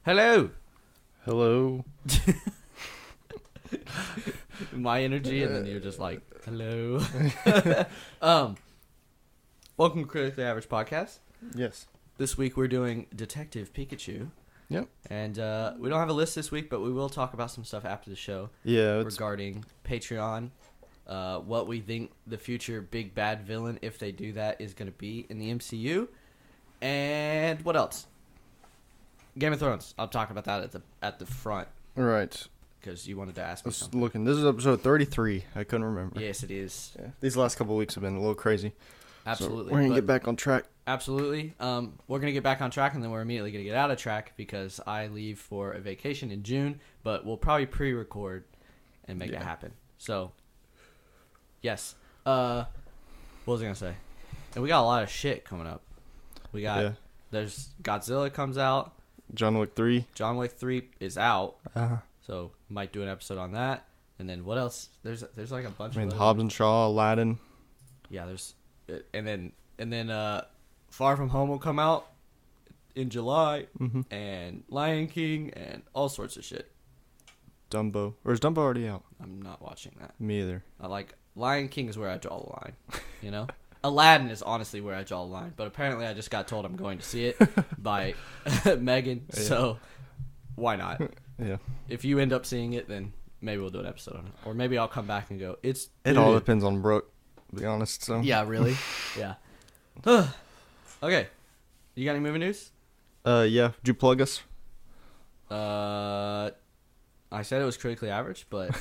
Hello. Hello. My energy, and then you're just like, hello. Welcome to Critically Average Podcast. Yes. This week we're doing Detective Pikachu. Yep. And we don't have a list this week, but we will talk about some stuff after the show. Yeah. Regarding Patreon, what we think the future big bad villain, if they do that, is going to be in the MCU. And what else? Game of Thrones. I'll talk about that at the front. Right. Because you wanted to ask me Just something. looking. This is episode 33. I couldn't remember. Yes, it is. Yeah. These last couple of weeks have been a little crazy. Absolutely. So we're going to get back on track. Absolutely. We're going to get back on track, and then we're immediately going to get out of track because I leave for a vacation in June, but we'll probably pre-record and make it happen. So, yes. What was I going to say? And we got a lot of shit coming up. We got, there's Godzilla comes out. John Wick 3. John Wick 3 is out. Uh-huh. So, might do an episode on that. And then what else? There's like a bunch of Hobbs and Shaw, Aladdin. Yeah, there's and then Far From Home will come out in July, and Lion King and all sorts of shit. Dumbo. Or is Dumbo already out? I'm not watching that. Me either. I like Lion King is where I draw the line, you know? Aladdin is honestly where I draw the line, but apparently I just got told I'm going to see it by Megan, so why not? Yeah. If you end up seeing it, then maybe we'll do an episode on it. Or maybe I'll come back and go, it all depends on Brooke, to be honest. So. Yeah, really? Yeah. Okay. You got any movie news? Yeah. Did you plug us? I said it was critically average, but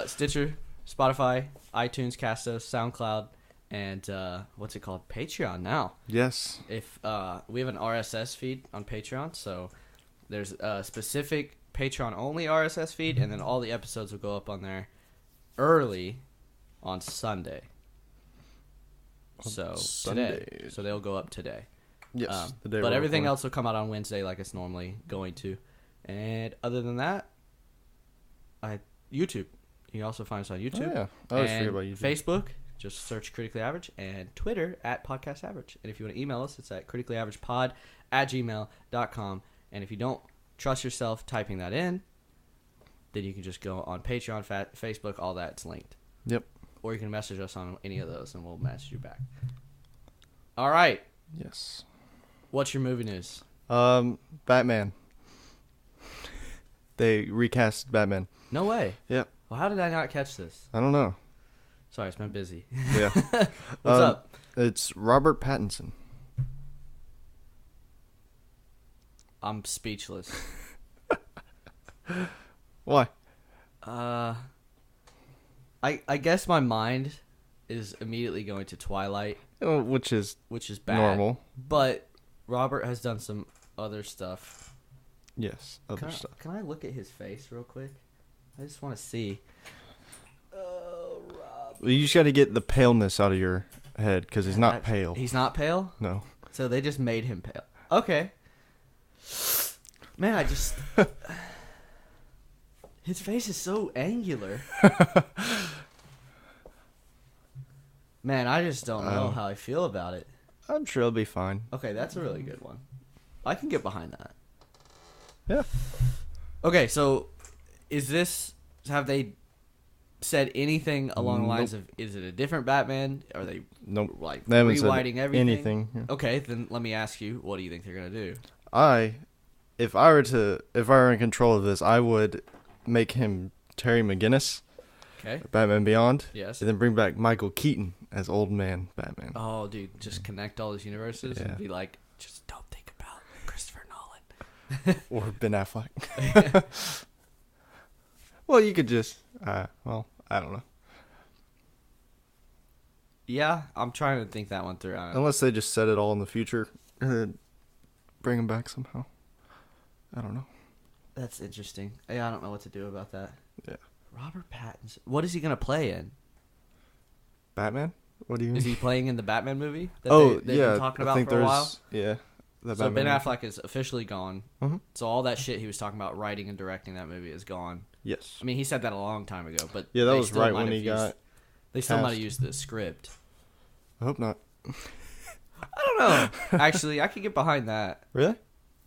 Stitcher, Spotify, iTunes, Castos, SoundCloud, and what's it called? Patreon now. Yes. If we have an RSS feed on Patreon, so there's a specific Patreon-only RSS feed, and then all the episodes will go up on there early on Sunday. So today. So they'll go up today. Yes. The day but everything else will come out on Wednesday like it's normally going to. And other than that, YouTube. You can also find us on YouTube. Oh, yeah. I always forget about YouTube. Facebook, just search Critically Average, and Twitter at Podcast Average. And if you want to email us, it's at criticallyaveragepod@gmail.com. And if you don't trust yourself typing that in, then you can just go on Patreon, Facebook, all that's linked. Yep. Or you can message us on any of those, and we'll message you back. All right. Yes. What's your movie news? Batman. They recast Batman. No way. Yep. Well, how did I not catch this? I don't know. Sorry, it's been busy. Yeah. What's up? It's Robert Pattinson. I'm speechless. Why? I guess my mind is immediately going to Twilight, Which is bad. normal. But Robert has done some other stuff. Yes, other stuff. Can I look at his face real quick? I just want to see. Oh, Rob. Well, you just got to get the paleness out of your head because he's not pale. He's not pale? No. So they just made him pale. Okay. Man, I just... His face is so angular. Man, I just don't know how I feel about it. I'm sure it'll be fine. Okay, that's a really good one. I can get behind that. Yeah. Okay, so have they said anything along the lines of, is it a different Batman? Are they like they haven't rewriting said everything? Anything. Yeah. Okay, then let me ask you, what do you think they're going to do? If I were in control of this, I would make him Terry McGinnis. Okay. Batman Beyond. Yes. And then bring back Michael Keaton as Old Man Batman. Oh, dude, just connect all these universes and Yeah. be like, just don't think about Christopher Nolan. Or Ben Affleck. Well, you could just, I don't know. Yeah, I'm trying to think that one through. Unless they just set it all in the future and then bring him back somehow. I don't know. That's interesting. Yeah, I don't know what to do about that. Yeah. Robert Pattinson. What is he going to play in? Batman? What do you mean? Is he playing in the Batman movie that they've been talking about for a while? Yeah. So Ben Affleck is officially gone. Mm-hmm. So all that shit he was talking about writing and directing that movie is gone. Yes. I mean, he said that a long time ago, but yeah, that was right when he got. They still might have used the script. I hope not. I don't know. Actually, I could get behind that. Really?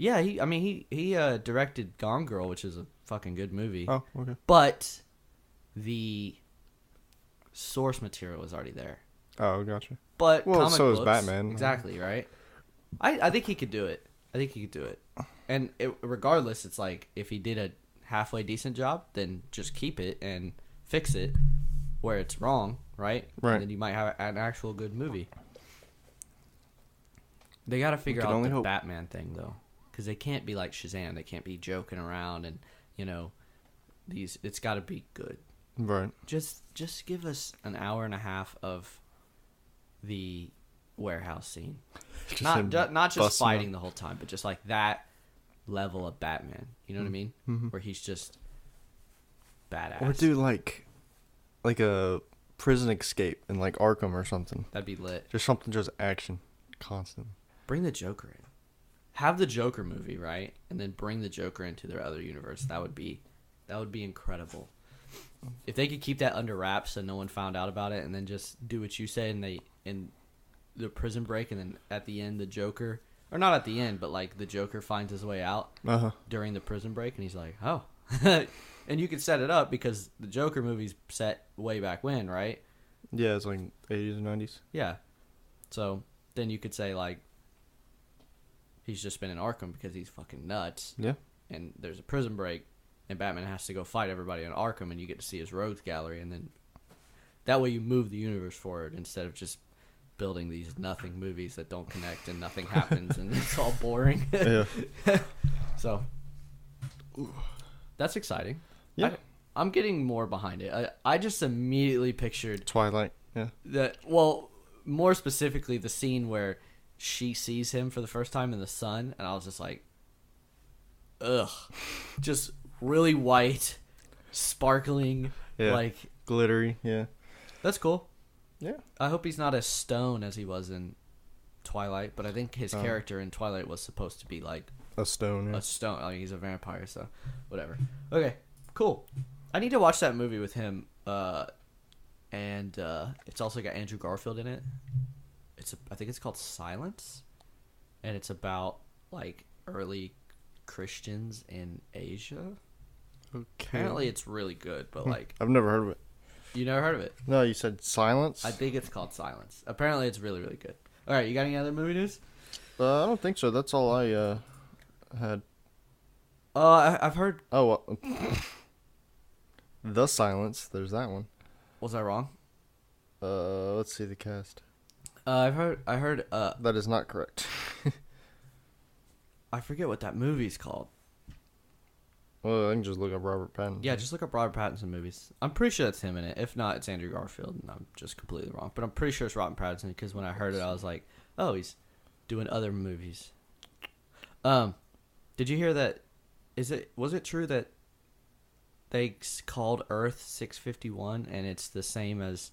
Yeah, he directed Gone Girl, which is a fucking good movie. Oh, okay. But the source material was already there. Oh, gotcha. But Well, comic so is books, Batman. Exactly, right? I think he could do it. And regardless, it's like if he did a halfway decent job, then just keep it and fix it where it's wrong, right? Right. And then you might have an actual good movie. They got to figure out only the hope. Batman thing, though. Because they can't be like Shazam. They can't be joking around and, it's got to be good. Right. Just give us an hour and a half of the warehouse scene. Not just fighting the whole time, but just like that level of Batman. You know what I mean? Mm-hmm. Where he's just badass. Or do like a prison escape in like Arkham or something. That'd be lit. Just something, just action, constant. Bring the Joker in. Have the Joker movie, right? And then bring the Joker into their other universe. That would be incredible. If they could keep that under wraps and no one found out about it, and then just do what you say, and in the prison break, and then at the end the Joker, or not at the end, but like the Joker finds his way out during the prison break, and he's like, oh, and you could set it up because the Joker movie's set way back when, right? Yeah, it's like 80s and 90s. Yeah, so then you could say like he's just been in Arkham because he's fucking nuts. Yeah, and there's a prison break, and Batman has to go fight everybody in Arkham, and you get to see his rogues gallery, and then that way you move the universe forward instead of just building these nothing movies that don't connect and nothing happens and it's all boring. Yeah. So that's exciting. Yeah. I'm getting more behind it. I just immediately pictured Twilight. Yeah. More specifically the scene where she sees him for the first time in the sun, and I was just like, ugh, just really white, sparkling, like glittery. Yeah, that's cool. Yeah, I hope he's not as stone as he was in Twilight, but I think his character in Twilight was supposed to be like a stone. Yeah. A stone. Like he's a vampire, so whatever. Okay, cool. I need to watch that movie with him, and it's also got Andrew Garfield in it. I think it's called Silence, and it's about like early Christians in Asia. Okay. Apparently, it's really good, but like I've never heard of it. You never heard of it? No, you said Silence. I think it's called Silence. Apparently, it's really, really good. All right, you got any other movie news? I don't think so. That's all I had. I've heard. Oh, well. The Silence. There's that one. Was I wrong? Let's see the cast. I heard. That is not correct. I forget what that movie's called. Well, I can just look up Robert Pattinson. Yeah, just look up Robert Pattinson movies. I'm pretty sure that's him in it. If not, it's Andrew Garfield, and I'm just completely wrong. But I'm pretty sure it's Robert Pattinson because when I heard it, I was like, "Oh, he's doing other movies." Did you hear that? Was it true that they called Earth 651 and it's the same as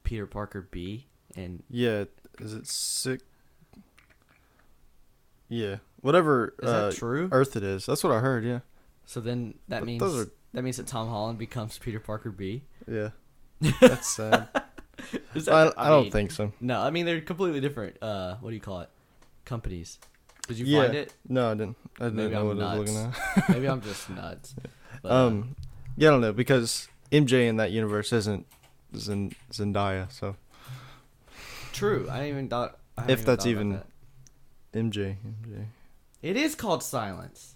Peter Parker B? And yeah, is it sick? Yeah, whatever. Is that true? Earth it is. That's what I heard. Yeah. So then that means that Tom Holland becomes Peter Parker B. Yeah. That's sad. I don't think so. No, I mean they're completely different. What do you call it? Companies. Did you find it? No, I didn't. I didn't Maybe know I'm what I was nuts. looking at. Maybe I'm just nuts. But, yeah, I don't know because MJ in that universe isn't Zendaya, so. True. I haven't even thought. If that's thought even. about that. MJ. It is called Silence.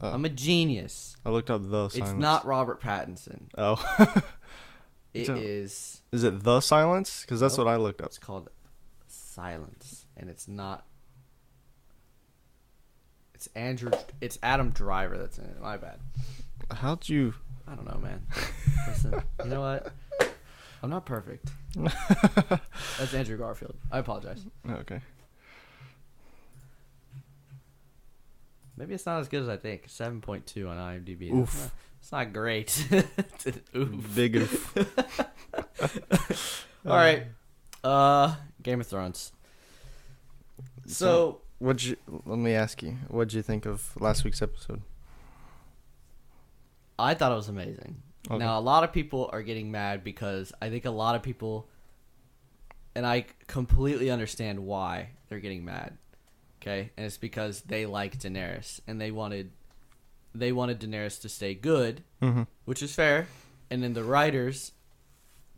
I'm a genius. I looked up the Silence. It's not Robert Pattinson. Oh. It is. Is it the Silence? Because that's what I looked up. It's called Silence, and it's not. It's Adam Driver that's in it. My bad. How'd you? I don't know, man. Listen, you know what? I'm not perfect. That's Andrew Garfield. I apologize. Okay. Maybe it's not as good as I think. 7.2 on IMDb. Oof. It's not great. Oof. Big oof. All right. Game of Thrones. So let me ask you, what'd you think of last week's episode? I thought it was amazing. Okay. Now, a lot of people are getting mad because I think a lot of people, and I completely understand why they're getting mad. Okay, and it's because they like Daenerys and they wanted Daenerys to stay good, which is fair. And then the writers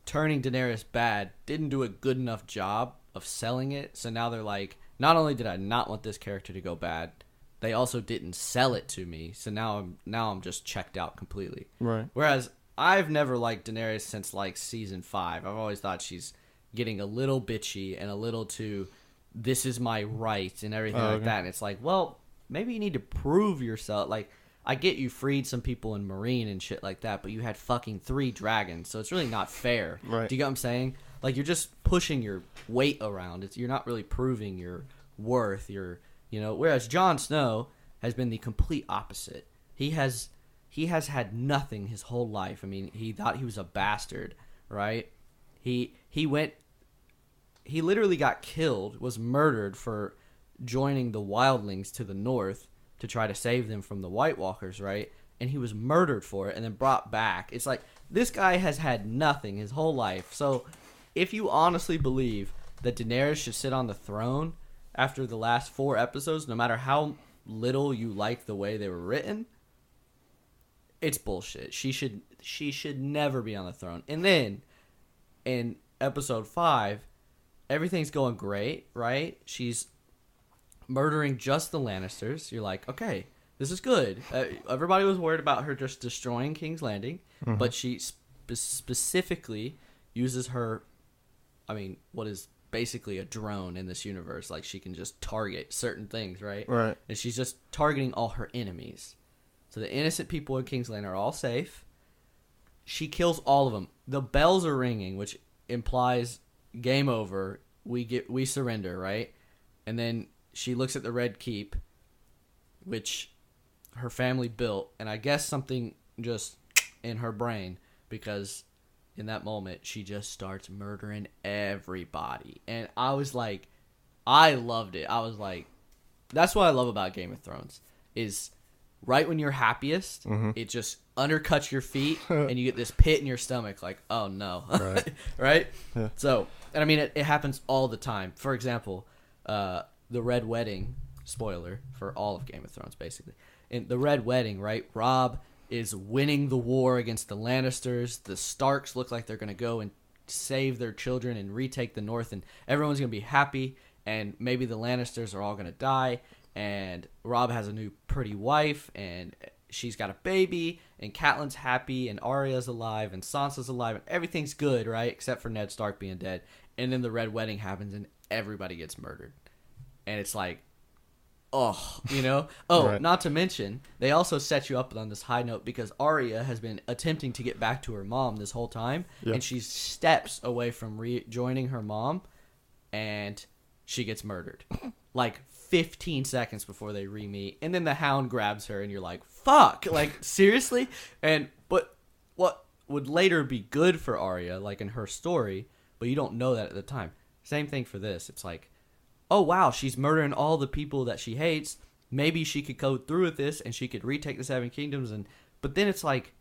turning Daenerys bad didn't do a good enough job of selling it. So now they're like, not only did I not want this character to go bad, they also didn't sell it to me. So now I'm just checked out completely. Right. Whereas I've never liked Daenerys since like season 5. I've always thought she's getting a little bitchy and a little too, this is my right and everything like that. And it's like, well, maybe you need to prove yourself. Like, I get you freed some people in Marine and shit like that, but you had fucking 3 dragons, so it's really not fair. Right. Do you get what I'm saying? Like, you're just pushing your weight around. You're not really proving your worth. Whereas Jon Snow has been the complete opposite. He has had nothing his whole life. I mean, he thought he was a bastard, right? He literally got killed, was murdered for joining the wildlings to the north to try to save them from the White Walkers, right? And he was murdered for it and then brought back. It's like, this guy has had nothing his whole life. So if you honestly believe that Daenerys should sit on the throne after the last 4 episodes, no matter how little you like the way they were written, it's bullshit. She should never be on the throne. And then in episode 5, everything's going great, right? She's murdering just the Lannisters. You're like, okay, this is good. Everybody was worried about her just destroying King's Landing, but she specifically uses her, what is basically a drone in this universe. Like, she can just target certain things, right? Right. And she's just targeting all her enemies. So the innocent people in King's Landing are all safe. She kills all of them. The bells are ringing, which implies game over. We surrender, right? And then she looks at the Red Keep, which her family built, and I guess something just in her brain, because in that moment she just starts murdering everybody. And I was like, I loved it. I was like, that's what I love about Game of Thrones, is right when you're happiest, it just undercuts your feet and you get this pit in your stomach, like, oh no. Right. Right? Yeah. So, and I mean, it happens all the time. For example, the Red Wedding, spoiler for all of Game of Thrones, basically. In the Red Wedding, right, Robb is winning the war against the Lannisters. The Starks look like they're going to go and save their children and retake the North, and everyone's going to be happy, and maybe the Lannisters are all going to die, and Robb has a new pretty wife, and she's got a baby, and Catelyn's happy, and Arya's alive, and Sansa's alive, and everything's good, right, except for Ned Stark being dead. And then the Red Wedding happens, and everybody gets murdered. And it's like, oh, Right. Not to mention, they also set you up on this high note because Arya has been attempting to get back to her mom this whole time, and she's steps away from rejoining her mom, and she gets murdered. Like 15 seconds before they re-meet, and then the Hound grabs her, and you're like, fuck, like, seriously? But what would later be good for Arya, like in her story, but you don't know that at the time. Same thing for this. It's like, oh wow, she's murdering all the people that she hates. Maybe she could go through with this and she could retake the 7 Kingdoms. But then it's like,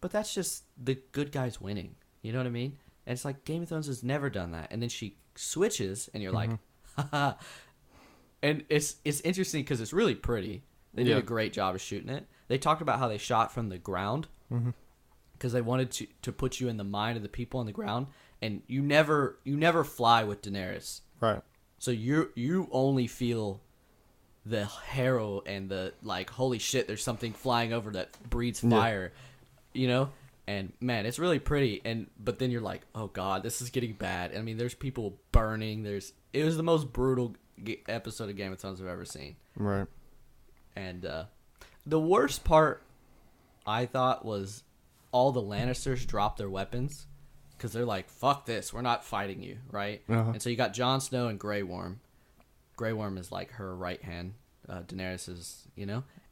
but that's just the good guys winning. You know what I mean? And it's like, Game of Thrones has never done that. And then she switches and you're like, haha. And it's interesting because it's really pretty. They did a great job of shooting it. They talked about how they shot from the ground because they wanted to put you in the mind of the people on the ground. And you never fly with Daenerys. Right. So you only feel the harrow and the, like, holy shit, there's something flying over that breathes fire, And man, it's really pretty. But then you're like, oh god, this is getting bad. I mean, there's people burning. It was the most brutal episode of Game of Thrones I've ever seen. Right. And the worst part, I thought, was all the Lannisters dropped their weapons. Because they're like, fuck this, we're not fighting you, right? And so you got Jon Snow and Grey Worm. Grey Worm is like her right hand. Daenerys is,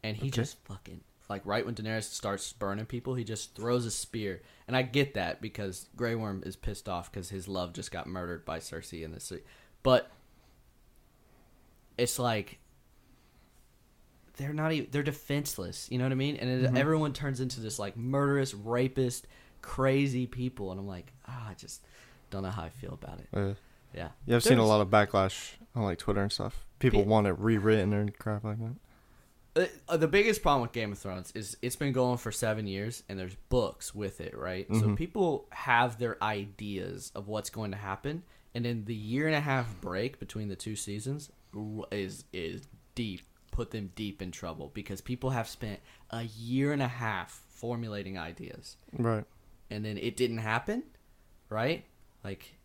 and he just fucking, like, right when Daenerys starts burning people, he just throws a spear. And I get that because Grey Worm is pissed off because his love just got murdered by Cersei in this. But it's like, they're defenseless, you know what I mean? And everyone turns into this, like, murderous, rapist, crazy people, and I'm like, I just don't know how I feel about it. Yeah. Yeah, I've seen a lot of backlash on, like, Twitter and stuff. people want it rewritten or crap like that. The biggest problem with Game of Thrones is it's been going for 7 years, and there's books with it, right? Mm-hmm. So people have their ideas of what's going to happen, and then the 1.5-year break between the 2 seasons is deep. Put them deep in trouble because people have spent 1.5 years formulating ideas, Right. and then it didn't happen, right? Like,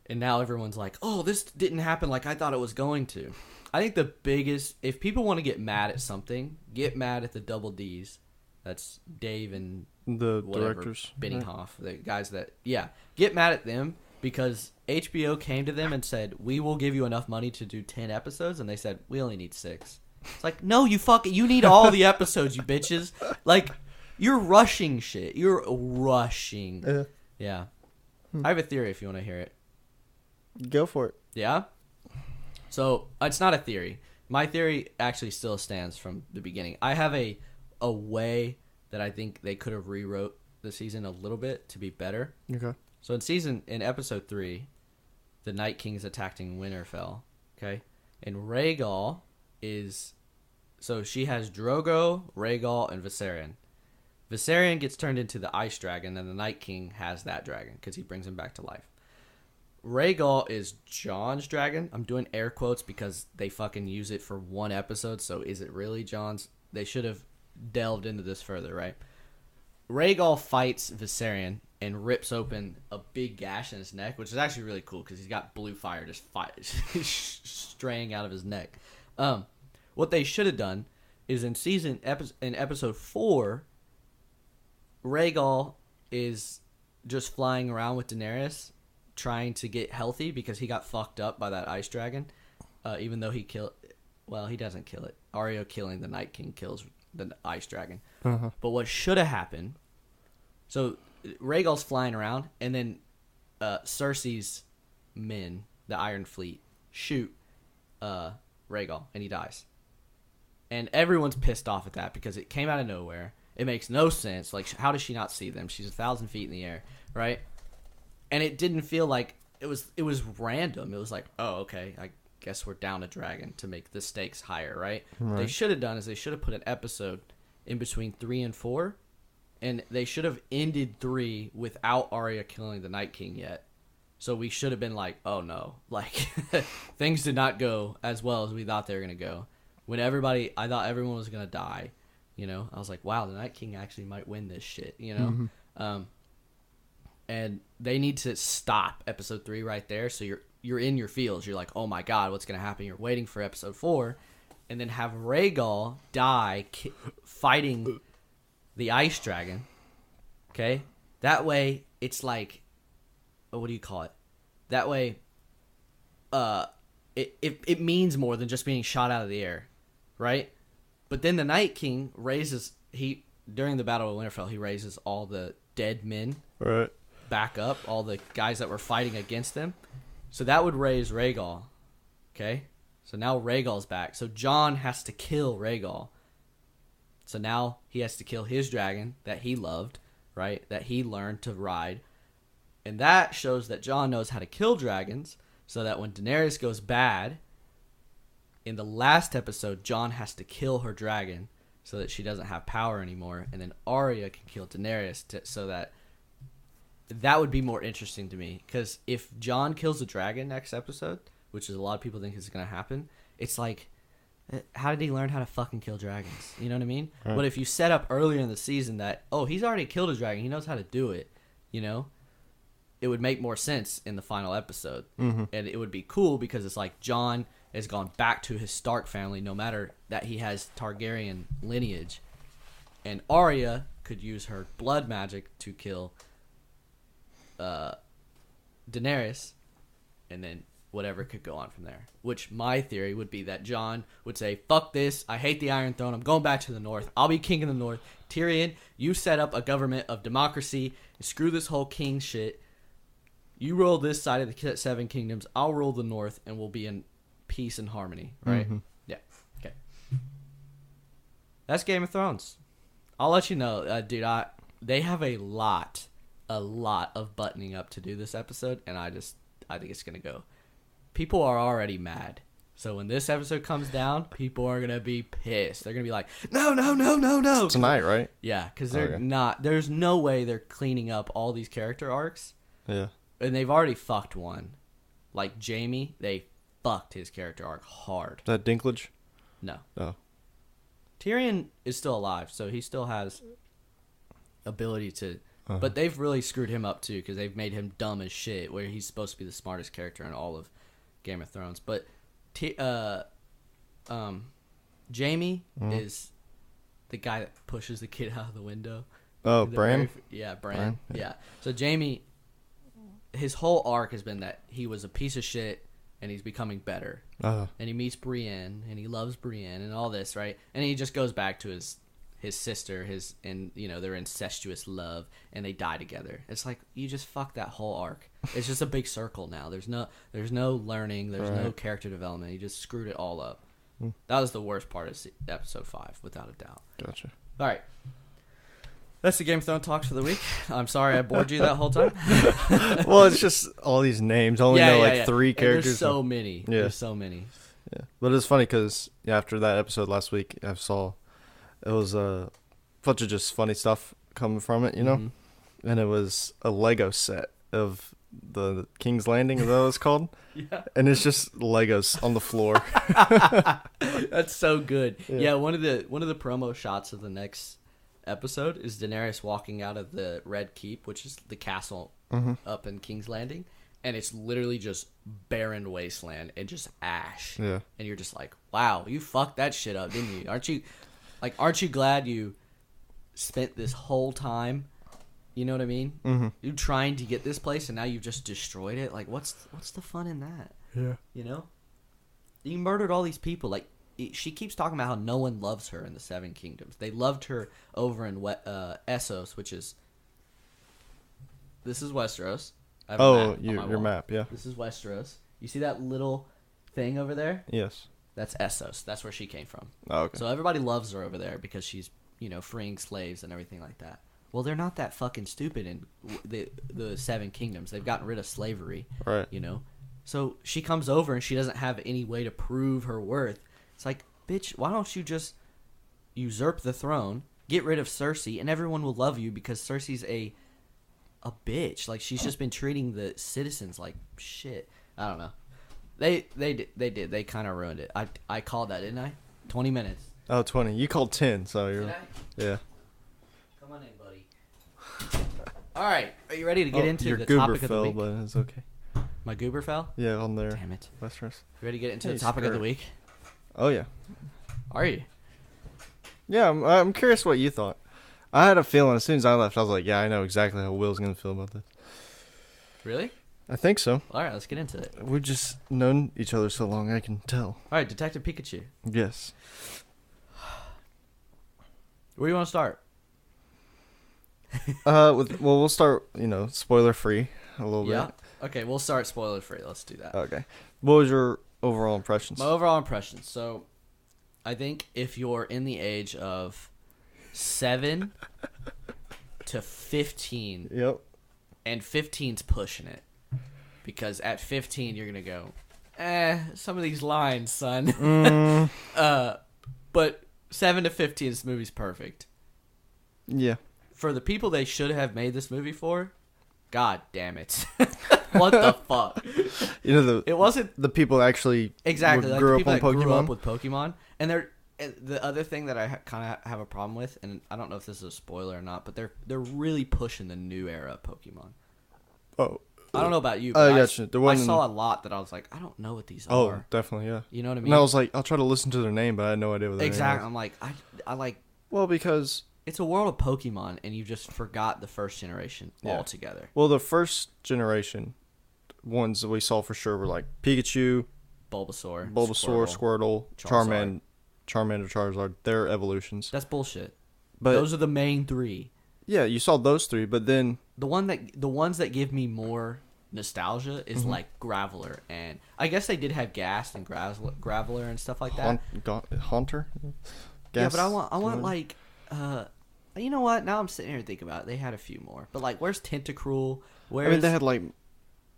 and now everyone's like, "Oh, this didn't happen like I thought it was going to." I think the biggest, if people want to get mad at something, get mad at the double D's. That's Dave and The whatever, directors. Benioff, the guys that, get mad at them because HBO came to them and said, "We will give you enough money to do 10 episodes," and they said, "We only need 6." It's like, no, you need all the episodes, you bitches. Like, you're rushing shit. You're rushing. Yeah. I have a theory if you want to hear it. Go for it. Yeah? So, it's not a theory. My theory actually still stands from the beginning. I have a way that I think they could have rewrote the season a little bit to be better. Okay. So in episode 3, the Night King is attacking Winterfell, okay? And Rhaegal is, so she has Drogo, Rhaegal, and Viserion. Viserion gets turned into the Ice Dragon, and the Night King has that dragon because he brings him back to life. Rhaegal is Jon's dragon. I'm doing air quotes because they fucking use it for 1 episode, so is it really Jon's? They should have delved into this further, right? Rhaegal fights Viserion and rips open a big gash in his neck, which is actually really cool because he's got blue fire just straying out of his neck. What they should have done is in episode 4, Rhaegal is just flying around with Daenerys, trying to get healthy because he got fucked up by that ice dragon. Even though he doesn't kill it. Arya killing the Night King kills the ice dragon. Uh-huh. But what should have happened? So Rhaegal's flying around, and then Cersei's men, the Iron Fleet, shoot Rhaegal, and he dies. And everyone's pissed off at that because it came out of nowhere. It makes no sense. Like, how does she not see them? She's 1,000 feet in the air, right? And it didn't feel like it was random. It was like, oh, okay, I guess we're down a dragon to make the stakes higher, right? What they should have done is they should have put an episode in between 3 and 4, and they should have ended 3 without Arya killing the Night King yet. So we should have been like, oh no, like things did not go as well as we thought they were gonna go. I thought everyone was gonna die. You know, I was like, wow, the Night King actually might win this shit. You know, and they need to stop episode 3 right there. So you're in your feels. You're like, oh my god, what's gonna happen? You're waiting for episode 4, and then have Rhaegal die fighting the Ice Dragon. Okay, that way it's like, what do you call it? That way, it means more than just being shot out of the air, right? But then the Night King during the Battle of Winterfell, he raises all the dead men back up, all the guys that were fighting against them. So that would raise Rhaegal. Okay? So now Rhaegal's back. So Jon has to kill Rhaegal. So now he has to kill his dragon that he loved, right? That he learned to ride. And that shows that Jon knows how to kill dragons, so that when Daenerys goes bad, in the last episode, Jon has to kill her dragon so that she doesn't have power anymore, and then Arya can kill Daenerys so that would be more interesting to me. Because if Jon kills the dragon next episode, which is a lot of people think is going to happen, it's like, how did he learn how to fucking kill dragons? You know what I mean? Right. But if you set up earlier in the season that, oh, he's already killed a dragon, he knows how to do it, you know? It would make more sense in the final episode. Mm-hmm. And it would be cool because it's like Jon has gone back to his Stark family no matter that he has Targaryen lineage. And Arya could use her blood magic to kill Daenerys, and then whatever could go on from there. Which my theory would be that Jon would say, fuck this, I hate the Iron Throne, I'm going back to the North, I'll be king in the North. Tyrion, you set up a government of democracy, and screw this whole king shit. You rule this side of the 7 kingdoms, I'll rule the North, and we'll be in peace and harmony, right? Mm-hmm. Yeah, okay. That's Game of Thrones. I'll let you know, dude, they have a lot of buttoning up to do this episode, and I think it's going to go. People are already mad. So when this episode comes down, people are gonna be pissed. They're gonna be like, no. Tonight, right? Yeah, because they're not. There's no way they're cleaning up all these character arcs. Yeah. And they've already fucked one. Like Jamie, they fucked his character arc hard. Is that Dinklage? No. Oh. Tyrion is still alive, so he still has ability to. But they've really screwed him up too, because they've made him dumb as shit. Where he's supposed to be the smartest character in all of Game of Thrones. But Jamie is the guy that pushes the kid out of the window. Oh, Bran? Bran. Yeah. So Jamie, his whole arc has been that he was a piece of shit and he's becoming better. And he meets Brienne and he loves Brienne and all this, right? And he just goes back to his sister, their incestuous love, and they die together. It's like, you just fucked that whole arc. It's just a big circle now. There's no learning. There's no character development. You just screwed it all up. That was the worst part of episode 5, without a doubt. Gotcha. All right. That's the Game of Thrones talks for the week. I'm sorry I bored you that whole time. Well, it's just all these names. I only know 3 characters. There's so many. Yeah. There's so many. Yeah. But it's funny because after that episode last week, I saw it was a bunch of just funny stuff coming from it, And it was a Lego set of the King's Landing, is that what it's called? Yeah. And it's just Legos on the floor. That's so good. Yeah, one of the promo shots of the next episode is Daenerys walking out of the Red Keep, which is the castle up in King's Landing, and it's literally just barren wasteland and just ash. Yeah. And you're just like, wow, you fucked that shit up, didn't you? Aren't you glad you spent this whole time, you know what I mean? Mm-hmm. You're trying to get this place and now you've just destroyed it. Like, what's the fun in that? Yeah. You know? You murdered all these people. Like, she keeps talking about how no one loves her in the Seven Kingdoms. They loved her over in Essos, which is... This is Westeros. I have your map, yeah. This is Westeros. You see that little thing over there? Yes. That's Essos. That's where she came from. Oh, okay. So everybody loves her over there because she's, freeing slaves and everything like that. Well, they're not that fucking stupid in the Seven Kingdoms. They've gotten rid of slavery. Right. So she comes over and she doesn't have any way to prove her worth. It's like, bitch, why don't you just usurp the throne, get rid of Cersei, and everyone will love you because Cersei's a bitch. Like, she's just been treating the citizens like shit. I don't know. They did. They kind of ruined it. I called that, didn't I? 20 minutes. Oh, 20. You called 10, so you're... Did I? Yeah. Come on in, buddy. All right. Are you ready to get into your the goober topic of the fell, week? but it's okay. My goober fell? Yeah, on there. Damn it. Westeros. You ready to get into the topic of the week? Oh, yeah. Are you? Yeah, I'm curious what you thought. I had a feeling as soon as I left, I was like, yeah, I know exactly how Will's going to feel about this. Really? I think so. All right, let's get into it. We've just known each other so long, I can tell. All right, Detective Pikachu. Yes. Where do you want to start? We'll start, spoiler free a little bit. Yeah. Okay, we'll start spoiler free. Let's do that. Okay. What was your overall impressions? My overall impressions. So, I think if you're in the age of 7 to 15, Yep. And 15's pushing it, because at 15 you're gonna go, some of these lines, son. But 7 to 15, this movie's perfect. Yeah. For the people they should have made this movie for, god damn it. What the fuck? It wasn't the people actually exactly like grew the people up on that Pokemon. grew up with Pokemon, and the other thing that I kind of have a problem with, and I don't know if this is a spoiler or not, but they're really pushing the new era of Pokemon. Oh, I don't know about you, but I saw a lot that I was like, I don't know what these are. are. Definitely, yeah. You know what I mean? And I was like, I'll try to listen to their name, but I had no idea what their exactly. name was. I'm like, I like. Well, because it's a world of Pokemon, and you just forgot the first generation altogether. Well, the first generation ones that we saw for sure were like Pikachu, Bulbasaur, Squirtle, Charmander, Charizard. Their evolutions. That's bullshit. But those are the main 3. Yeah, you saw those 3, but then the ones that give me more nostalgia is like Graveler, and I guess they did have Ghast and Graveler and stuff like that. Haunter. Yeah, but I want like, you know what? Now I'm sitting here and thinking about it. They had a few more, but like, where's Tentacruel? I mean, they had like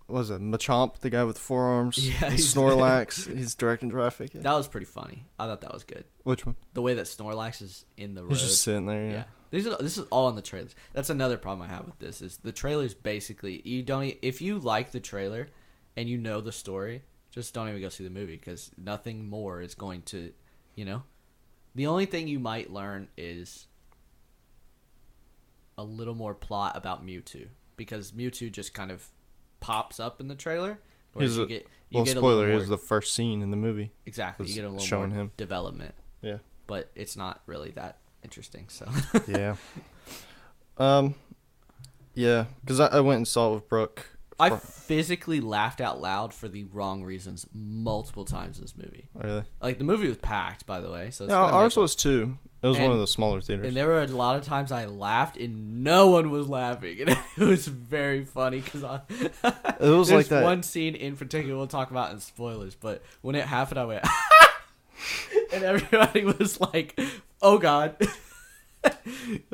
what was it Machamp, the guy with the forearms? Yeah, He's Snorlax. He's directing traffic. Yeah. That was pretty funny. I thought that was good. Which one? The way that Snorlax is in the road. He's just sitting there. Yeah. This is all in the trailers. That's another problem I have with this is the trailers basically you don't if you like the trailer and you know the story, just don't even go see the movie because nothing more is going to, the only thing you might learn is a little more plot about Mewtwo because Mewtwo just kind of pops up in the trailer. Spoiler, more, is the first scene in the movie. Exactly. You get a little showing more him development. Yeah. But it's not really that interesting, so. Yeah. Yeah, because I went and saw it with Brooke. I physically laughed out loud for the wrong reasons multiple times in this movie. Really? Like, the movie was packed, by the way. So yeah, ours was too. It was one of the smaller theaters. And there were a lot of times I laughed and no one was laughing. And it was very funny because it was like that. One scene in particular we'll talk about in spoilers, but when it happened, I went, and everybody was like, oh, God.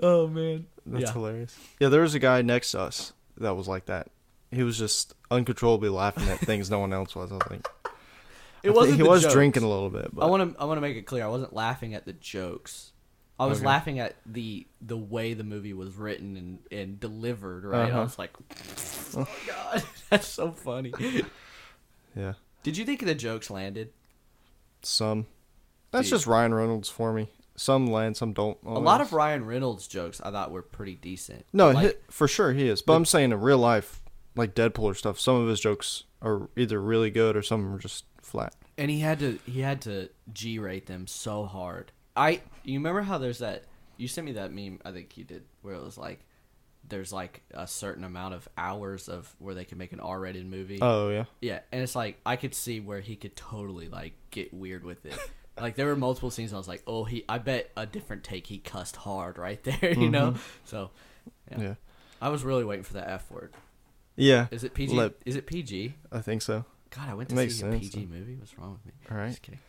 Oh, man. That's hilarious. Yeah, there was a guy next to us that was like that. He was just uncontrollably laughing at things no one else was. I was like, he was jokes. Drinking a little bit. But. I want to make it clear. I wasn't laughing at the jokes. I was laughing at the way the movie was written and delivered. Right? I was like, oh God, that's so funny. Yeah. Did you think the jokes landed? Some. That's just Ryan Reynolds for me. Some land, some don't. A lot of Ryan Reynolds jokes I thought were pretty decent. No, for sure he is. But I'm saying in real life, like Deadpool or stuff, some of his jokes are either really good or some are just flat. And he had to G-rate them so hard. You remember how there's that? You sent me that meme. I think you did, where it was like, there's like a certain amount of hours of where they can make an R-rated movie. Oh yeah. Yeah, and it's like I could see where he could totally like get weird with it. Like there were multiple scenes. I was like, oh, I bet a different take he cussed hard right there. You know. So. Yeah. I was really waiting for that F word. Yeah. Is it PG? Is it PG? I think so. God, I went to see a PG movie. What's wrong with me? All right. Just kidding.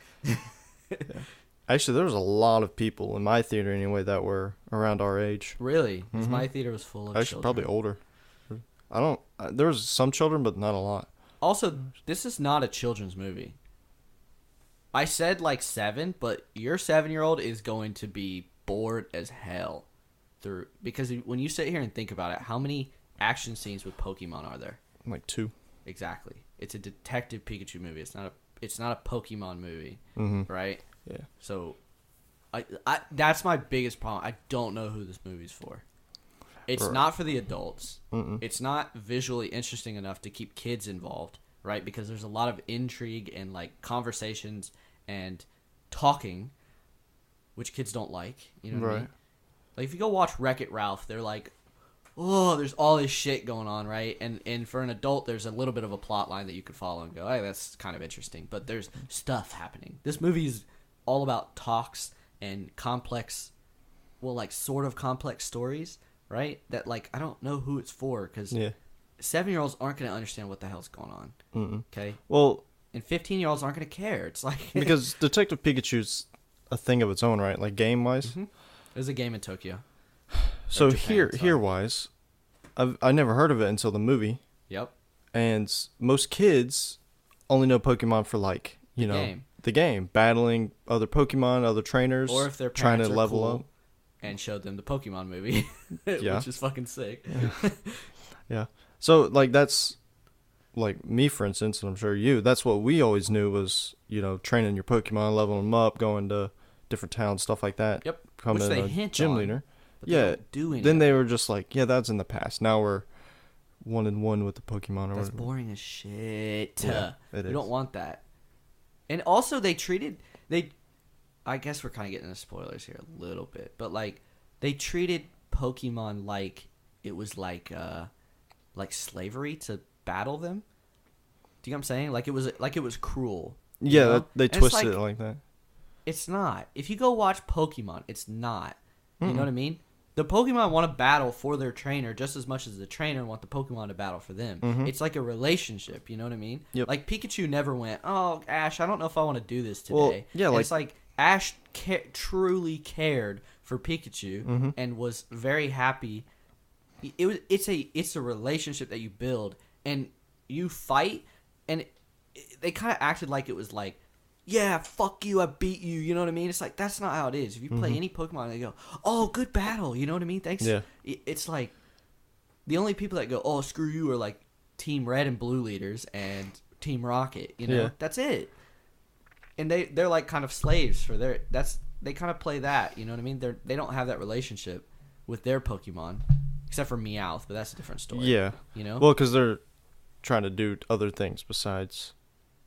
Yeah. Actually, there was a lot of people in my theater anyway that were around our age. Really? Mm-hmm. My theater was full of children. Probably older. There was some children, but not a lot. Also, this is not a children's movie. I said like 7, but your 7-year-old is going to be bored as hell because when you sit here and think about it, how many action scenes with Pokemon are there? Like 2. Exactly. It's a Detective Pikachu movie. It's not a Pokemon movie, right? Yeah. So, I that's my biggest problem. I don't know who this movie's for. It's not for the adults. It's not visually interesting enough to keep kids involved, right? Because there's a lot of intrigue and like conversations and talking, which kids don't like. You know what I mean? Like if you go watch Wreck-It Ralph, they're like, oh, there's all this shit going on, right? And for an adult, there's a little bit of a plot line that you could follow and go, hey, that's kind of interesting. But there's stuff happening. This movie is all about talks and complex, well, like sort of complex stories, right? That like I don't know who it's for because 7-year-olds aren't going to understand what the hell's going on. Okay. Well, and 15-year-olds aren't going to care. It's like because Detective Pikachu's a thing of its own, right? Like game wise. There's a game in Tokyo. So here wise, I never heard of it until the movie. Yep. And most kids only know Pokemon for like the game, battling other Pokemon, other trainers, or if they're trying to level up, and showed them the Pokemon movie, which is fucking sick. Yeah. So like that's like me, for instance, and I'm sure you. That's what we always knew was training your Pokemon, leveling them up, going to different towns, stuff like that. Yep. Becoming a gym leader. But then they were just like, that's in the past. Now we're 1-1 with the Pokemon. That's boring as shit. Yeah, it is. You don't want that. And also, I guess we're kind of getting into spoilers here a little bit, but like they treated Pokemon like it was like slavery to battle them. Do you know what I'm saying? Like it was cruel. Yeah, they twisted it like that. It's not. If you go watch Pokemon, it's not. You know what I mean? The Pokemon want to battle for their trainer just as much as the trainer want the Pokemon to battle for them. It's like a relationship, you know what I mean? Yep. Like Pikachu never went, oh, Ash, I don't know if I want to do this today. Well, yeah, it's like Ash truly cared for Pikachu and was very happy. It's a relationship that you build, and you fight, and they kind of acted like it was like, yeah, fuck you, I beat you. You know what I mean? It's like, that's not how it is. If you play any Pokemon, they go, oh, good battle. You know what I mean? Thanks. Yeah. It's like, the only people that go, oh, screw you, are like Team Red and Blue leaders and Team Rocket. You know, Yeah. that's it. And they're like kind of slaves for they kind of play that. You know what I mean? They don't have that relationship with their Pokemon, except for Meowth, but that's a different story. Yeah. You know? Well, because they're trying to do other things besides.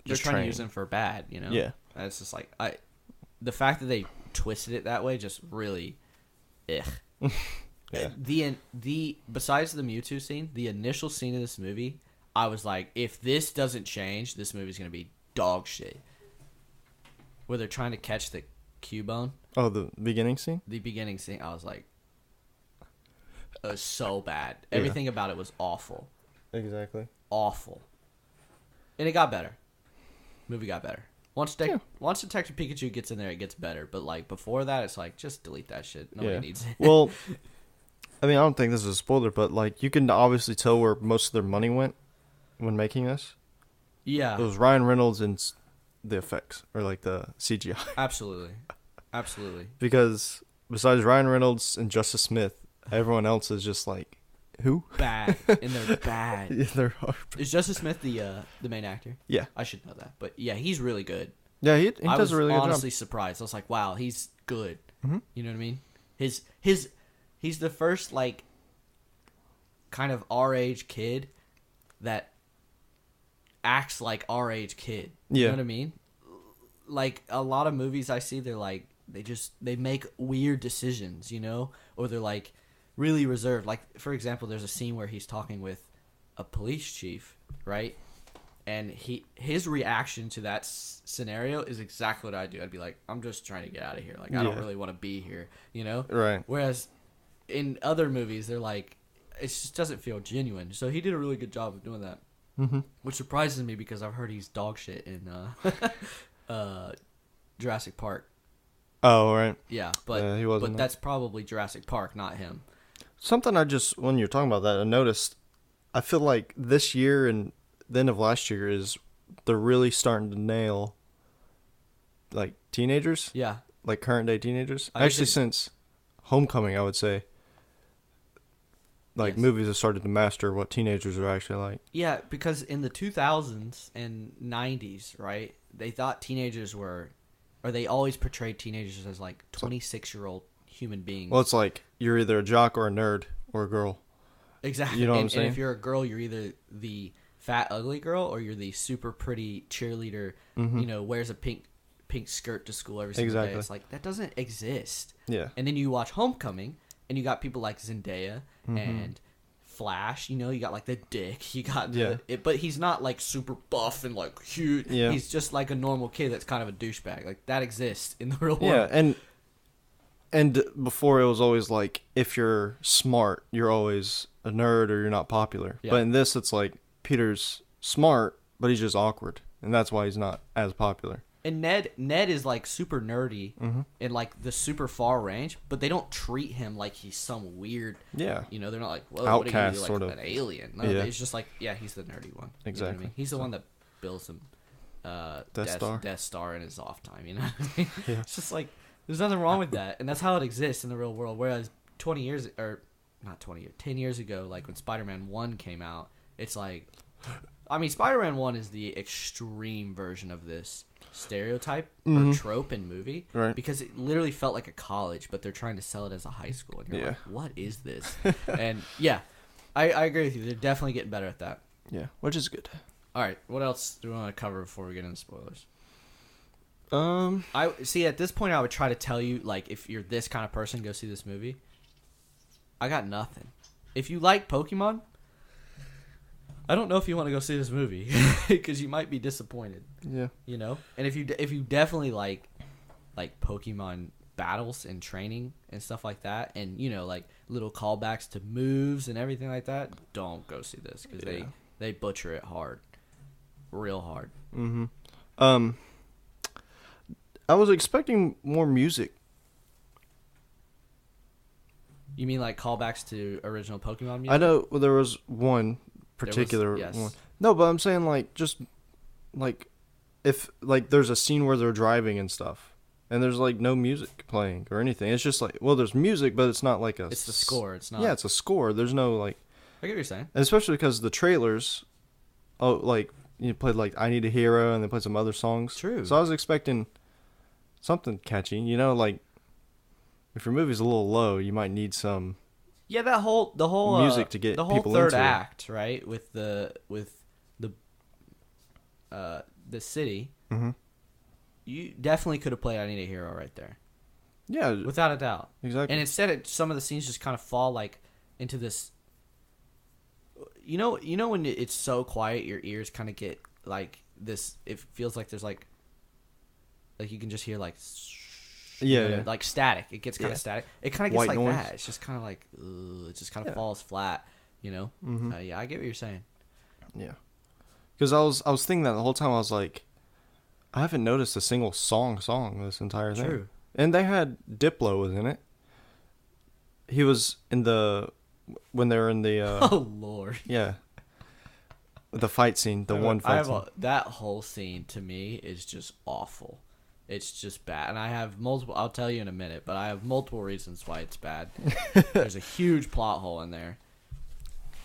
They're Just trying training. to use them for bad, you know? Yeah. And it's just like, the fact that they twisted it that way just really, ugh. Yeah. The besides the Mewtwo scene, the initial scene of this movie, I was like, if this doesn't change, this movie's gonna be dog shit. Where they're trying to catch the Cubone. Oh, the beginning scene? The beginning scene, I was like, it was so bad. Everything about it was awful. Exactly. Awful. And it got better. Movie got better. Once Detective Pikachu gets in there, it gets better. But like before that, it's like, just delete that shit. Nobody needs it. Well, I mean, I don't think this is a spoiler, but like you can obviously tell where most of their money went when making this. Yeah. It was Ryan Reynolds and the effects, or like the CGI. Absolutely. Absolutely. Because besides Ryan Reynolds and Justice Smith, everyone else is just like, who? Bad. And they're bad. Yeah, they're hard. Is Justice Smith the main actor? Yeah. I should know that. But yeah, he's really good. Yeah, he does a really good job. I was honestly surprised. I was like, wow, he's good. Mhm. You know what I mean? He's the first like kind of our age kid that acts like our age kid. You know what I mean? Like a lot of movies I see, they're like they make weird decisions, you know, or they're like really reserved. Like for example, there's a scene where he's talking with a police chief, right? And his reaction to that scenario is exactly what I do. I'd be like, I'm just trying to get out of here. Like I don't really want to be here, you know? Right. Whereas in other movies, they're like, it just doesn't feel genuine. So he did a really good job of doing that, which surprises me because I've heard he's dog shit in Jurassic Park. Oh, right. Yeah, but he wasn't. But that's probably Jurassic Park, not him. Something when you're talking about that, I noticed. I feel like this year and the end of last year they're really starting to nail like teenagers. Yeah, like current day teenagers. Actually, since Homecoming, I would say. Like movies have started to master what teenagers are actually like. Yeah, because in the 2000s and 90s, right? They thought teenagers were, or they always portrayed teenagers as like 26-year-old human beings. Well, it's like you're either a jock or a nerd or a girl. Exactly. You know what I'm saying? And if you're a girl, you're either the fat, ugly girl or you're the super pretty cheerleader, you know, wears a pink skirt to school every single day. It's like, that doesn't exist. Yeah. And then you watch Homecoming, and you got people like Zendaya and Flash. You know, you got like the Dick. You got but he's not like super buff and like huge. Yeah. He's just like a normal kid that's kind of a douchebag. Like that exists in the real world. Yeah, and before it was always like if you're smart, you're always a nerd or you're not popular. Yeah. But in this, it's like Peter's smart, but he's just awkward, and that's why he's not as popular. And Ned is like super nerdy in like the super far range, but they don't treat him like he's some weird. Yeah. You know, they're not like, whoa, outcast, what are you do, like sort of an alien? No, it's just like, yeah, he's the nerdy one. Exactly. You know what I mean? He's the one that builds some Death Star in his off time. You know what I mean? Yeah. It's just like there's nothing wrong with that, and that's how it exists in the real world. Whereas 10 years ago, like when Spider-Man 1 came out, it's like, I mean, Spider-Man 1 is the extreme version of this stereotype or trope in movie, right? Because it literally felt like a college, but they're trying to sell it as a high school, and you're like, what is this? And yeah, I agree with you. They're definitely getting better at that. Yeah, which is good. All right, what else do we want to cover before we get into spoilers? I see. At this point, I would try to tell you, like, if you're this kind of person, go see this movie. I got nothing. If you like Pokemon, I don't know if you want to go see this movie because you might be disappointed. Yeah. You know? And if you definitely like Pokemon battles and training and stuff like that, and, you know, like little callbacks to moves and everything like that, don't go see this because they butcher it hard. Real hard. I was expecting more music. You mean like callbacks to original Pokemon music? I know there was one particular one, No, but I'm saying like just like if like there's a scene where they're driving and stuff, and there's like no music playing or anything. It's just like, well, there's music, but it's not like a. It's the score. It's not. Yeah, it's a score. There's no like. I get what you're saying. And especially because the trailers, like you played like "I Need a Hero" and they played some other songs. True. So I was expecting something catchy. You know, like if your movie's a little low, you might need some. Yeah, the whole music to get the whole people third into it. act, right? With the city. Mm-hmm. You definitely could have played "I Need a Hero" right there, Yeah, without a doubt. exactly. And instead, some of the scenes just kind of fall like into this. You know when it's so quiet, your ears kind of get like this. It feels like there's like you can just hear like. Yeah. Like static. It gets kind of static. It kind of gets White like noise. that. It's just kind of like, it just kind of falls flat, you know? Mm-hmm. Yeah, I get what you're saying. Yeah, because I was thinking that the whole time. I was like, I haven't noticed a single song this entire thing. True. And they had Diplo was in it. He was in when they were in the Oh, Lord. yeah, the fight scene, one fight scene. That whole scene, to me, is just awful. It's just bad. And I have multiple, I'll tell you in a minute, but I have multiple reasons why it's bad. There's a huge plot hole in there.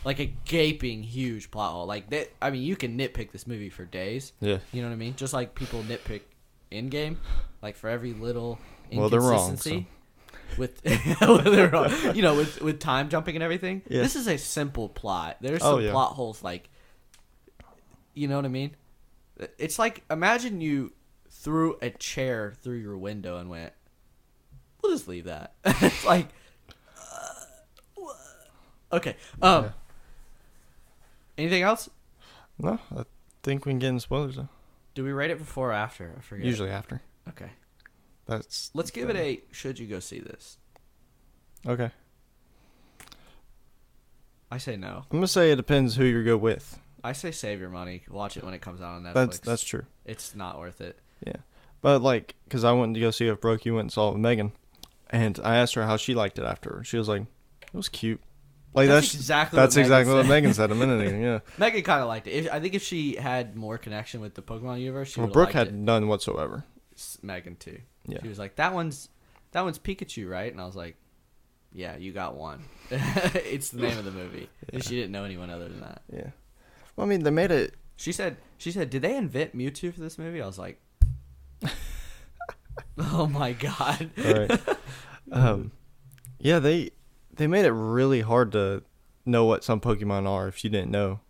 Like a gaping huge plot hole. Like that. I mean, you can nitpick this movie for days. Yeah. You know what I mean? Just like people nitpick in-game, like for every little Well, they're wrong, inconsistency. With they're wrong. You know, with time jumping and everything. Yeah. This is a simple plot. There's some yeah. plot holes, like, you know what I mean? It's like, imagine you threw a chair through your window and went, we'll just leave that. It's like, okay. Yeah. Anything else? No, I think we can get into spoilers though. Do we rate it before or after? I forget. Usually after. Okay. Let's give it a, should you go see this? Okay. I say no. I'm gonna say it depends who you go with. I say save your money. Watch it when it comes out on Netflix. That's true. It's not worth it. Yeah, but like, cause I went to go see If Broke, you went and saw it with Megan, and I asked her how she liked it afterwards. She was like, "It was cute." Like that's exactly what Megan said a minute ago. Yeah, Megan kind of liked it. I think if she had more connection with the Pokemon universe, she would. Brooke had none whatsoever. Megan too. Yeah, she was like, "That one's Pikachu, right?" And I was like, "Yeah, you got one." It's the name of the movie, and she didn't know anyone other than that. Yeah. Well, I mean, they made it. She said, "Did they invent Mewtwo for this movie?" I was like, "Oh my god!" All right. Yeah, they made it really hard to know what some Pokemon are if you didn't know.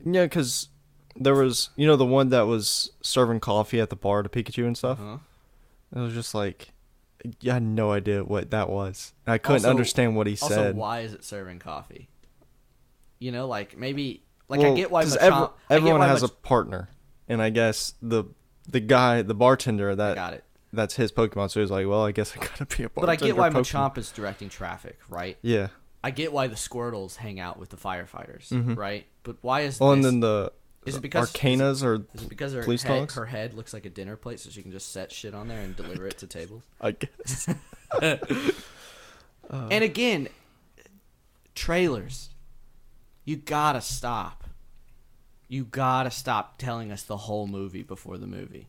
Yeah, because there was, the one that was serving coffee at the bar to Pikachu and stuff. Uh-huh. It was just like, I had no idea what that was. I couldn't understand what he said. Also, why is it serving coffee? Like maybe, I get why everyone has a partner, and I guess the guy, the bartender, that's his Pokemon. So he's like, well, I guess I gotta be a bartender. But I get why Pokemon. Machamp is directing traffic, right? Yeah. I get why the Squirtles hang out with the firefighters, mm-hmm. right? But why is and then is it because Arcanas is it because her head looks like a dinner plate, so she can just set shit on there and deliver it to tables? I guess. And again, trailers. You gotta stop. You gotta stop telling us the whole movie before the movie.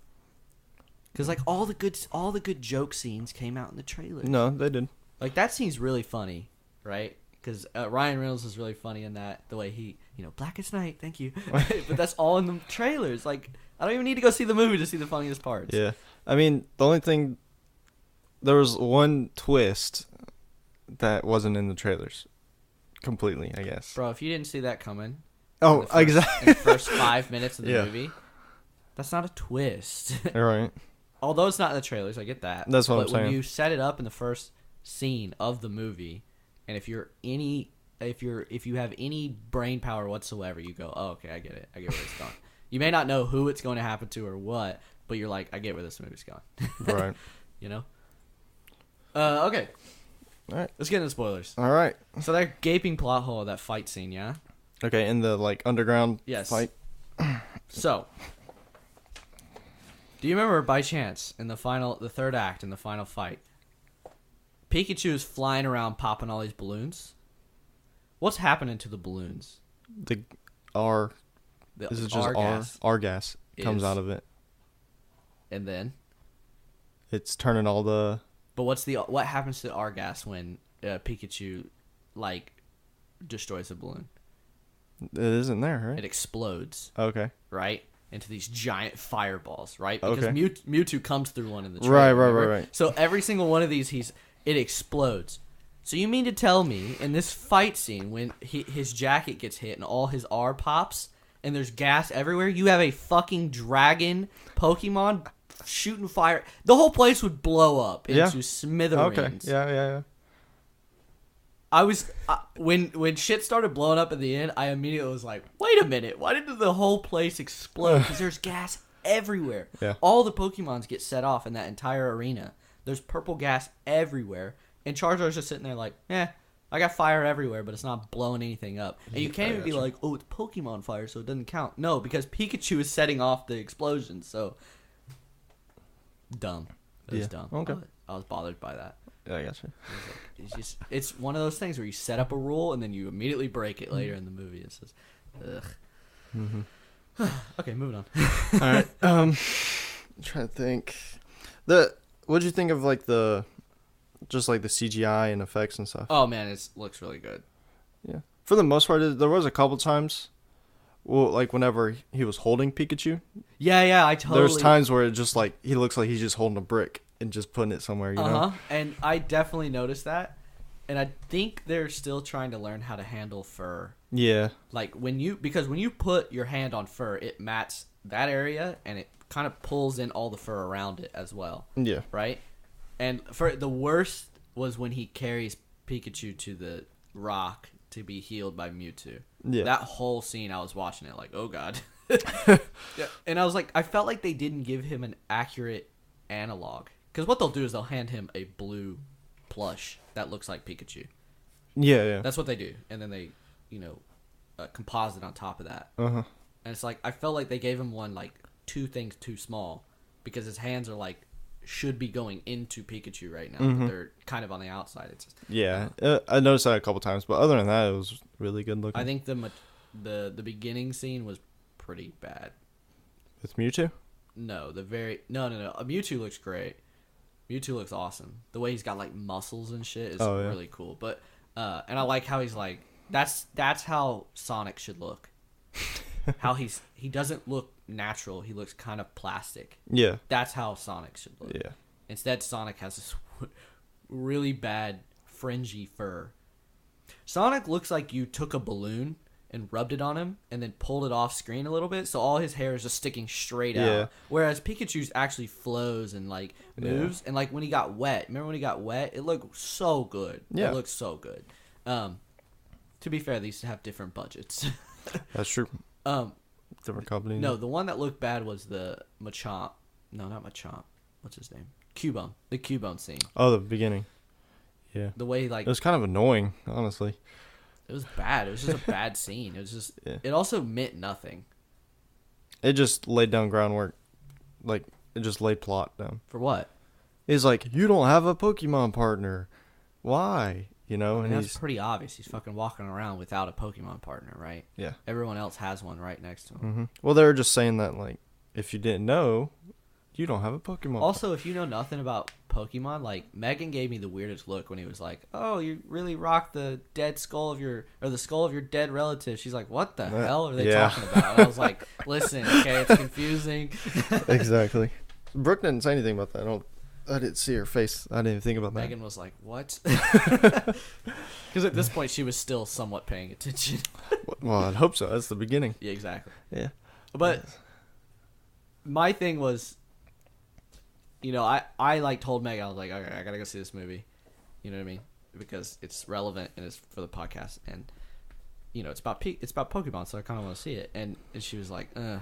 Because all the good joke scenes came out in the trailers. No, they did. Like that scene's really funny, right? Because Ryan Reynolds is really funny in that. The way he, Blackest Night, thank you. But that's all in the trailers. Like I don't even need to go see the movie to see the funniest parts. Yeah, I mean the only thing, there was one twist that wasn't in the trailers. Completely, I guess. Bro, if you didn't see that coming, exactly. in the first 5 minutes of the movie, that's not a twist. All right. Although it's not in the trailers, I get that. That's what I'm saying. But when you set it up in the first scene of the movie, and if you have any brain power whatsoever, you go, oh, okay, I get it. I get where it's going. You may not know who it's going to happen to or what, but you're like, I get where this movie's going. Right. Okay. All right. Let's get into spoilers. All right. So that gaping plot hole of that fight scene, yeah? Okay, in the underground fight. So, do you remember by chance in the third act in the final fight, Pikachu is flying around popping all these balloons? What's happening to the balloons? R? The Is it just R? gas R gas comes is- out of it. And then, It's turning all the. but what happens to the R gas when Pikachu like destroys the balloon? It isn't there, right? It explodes, Okay. right? Into these giant fireballs, right? Because Okay. Mewtwo comes through one in the trailer. Right. remember? So every single one of these, it explodes. So you mean to tell me in this fight scene when his jacket gets hit and all his R pops and there's gas everywhere, you have a fucking dragon Pokemon shooting fire? The whole place would blow up into smithereens. Okay. Yeah. I was when shit started blowing up at the end, I immediately was like, "Wait a minute! Why did the whole place explode? Because there's gas everywhere. Yeah. All the Pokemons get set off in that entire arena. There's purple gas everywhere, and Charizard's just sitting there like, I got fire everywhere, but it's not blowing anything up. And you can't even be like, oh, it's Pokemon fire, so it doesn't count. No, because Pikachu is setting off the explosion. So dumb. It was dumb. Okay. I was bothered by that. Yeah, I gotcha. It's one of those things where you set up a rule and then you immediately break it later in the movie. It's just, ugh. Mm-hmm. Okay, moving on. All right. I'm trying to think. What'd you think of like the CGI and effects and stuff? Oh man, it looks really good. Yeah. For the most part, there was a couple times, well, like whenever he was holding Pikachu. Yeah, I totally. There's times where it just like he looks like he's just holding a brick and just putting it somewhere, you know? And I definitely noticed that. And I think they're still trying to learn how to handle fur. Yeah. Like because when you put your hand on fur, it mats that area and it kind of pulls in all the fur around it as well. Yeah. Right? And for the worst was when he carries Pikachu to the rock to be healed by Mewtwo. Yeah. That whole scene, I was watching it like, oh god. Yeah. And I was like, I felt like they didn't give him an accurate analog. Because what they'll do is they'll hand him a blue plush that looks like Pikachu. Yeah. That's what they do. And then they, composite on top of that. Uh-huh. And it's like, I felt like they gave him one, like, 2 things too small. Because his hands are, like, should be going into Pikachu right now. Mm-hmm. But they're kind of on the outside. It's just, Yeah. I noticed that a couple times. But other than that, it was really good looking. I think the beginning scene was pretty bad. With Mewtwo? No. Mewtwo looks great. Mewtwo looks awesome. The way he's got like muscles and shit is really cool. But and I like how he's like that's how Sonic should look. How he doesn't look natural. He looks kind of plastic. Yeah. That's how Sonic should look. Yeah. Instead, Sonic has this really bad fringy fur. Sonic looks like you took a balloon and rubbed it on him and then pulled it off screen a little bit, so all his hair is just sticking straight out. Whereas Pikachu's actually flows and like moves, and like when he got wet, remember when he got wet? It looked so good. Yeah. It looked so good. To be fair, they used to have different budgets. That's true. Different company. No, the one that looked bad was the Machamp. No, not Machamp. What's his name? Cubone. The Cubone scene. Oh, the beginning. Yeah. The way like it was kind of annoying, honestly. It was bad. It was just a bad scene. It was just. Yeah. It also meant nothing. It just laid down groundwork, like it just laid plot down. For what? He's like, you don't have a Pokemon partner. Why? You know, and that's pretty obvious. He's fucking walking around without a Pokemon partner, right? Yeah. Everyone else has one right next to him. Mm-hmm. Well, they were just saying that, like, if you didn't know, you don't have a Pokemon. Also, if you know nothing about Pokemon, like, Megan gave me the weirdest look when he was like, oh, you really rock the dead skull of the skull of your dead relative. She's like, what the hell are they talking about? And I was like, listen, okay, it's confusing. Exactly. Brooke didn't say anything about that. I didn't see her face. I didn't even think about that. Megan was like, what? Because at this point, she was still somewhat paying attention. Well, I'd hope so. That's the beginning. Yeah, exactly. Yeah. But my thing was, I like told Megan, I was like, okay, I got to go see this movie. You know what I mean? Because it's relevant and it's for the podcast. And, it's about Pokemon, so I kind of want to see it. And she was like, and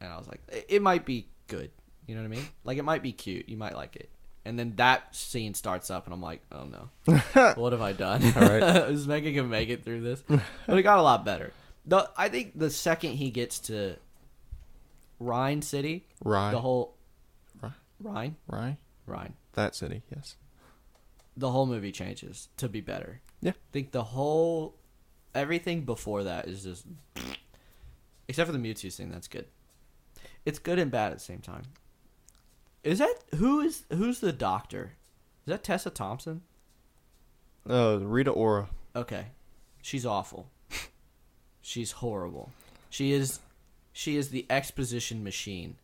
I was like, it might be good. You know what I mean? Like, it might be cute. You might like it. And then that scene starts up, and I'm like, oh, no. What have I done? All right. Is Megan going to make it through this? But it got a lot better. I think the second he gets to Rhine City, the whole... Rhine? That city, yes. The whole movie changes to be better. Yeah. I think everything before that is just... Except for the Mewtwo scene, that's good. It's good and bad at the same time. Is that who's the doctor? Is that Tessa Thompson? Rita Ora. Okay. She's awful. She's horrible. She is the exposition machine.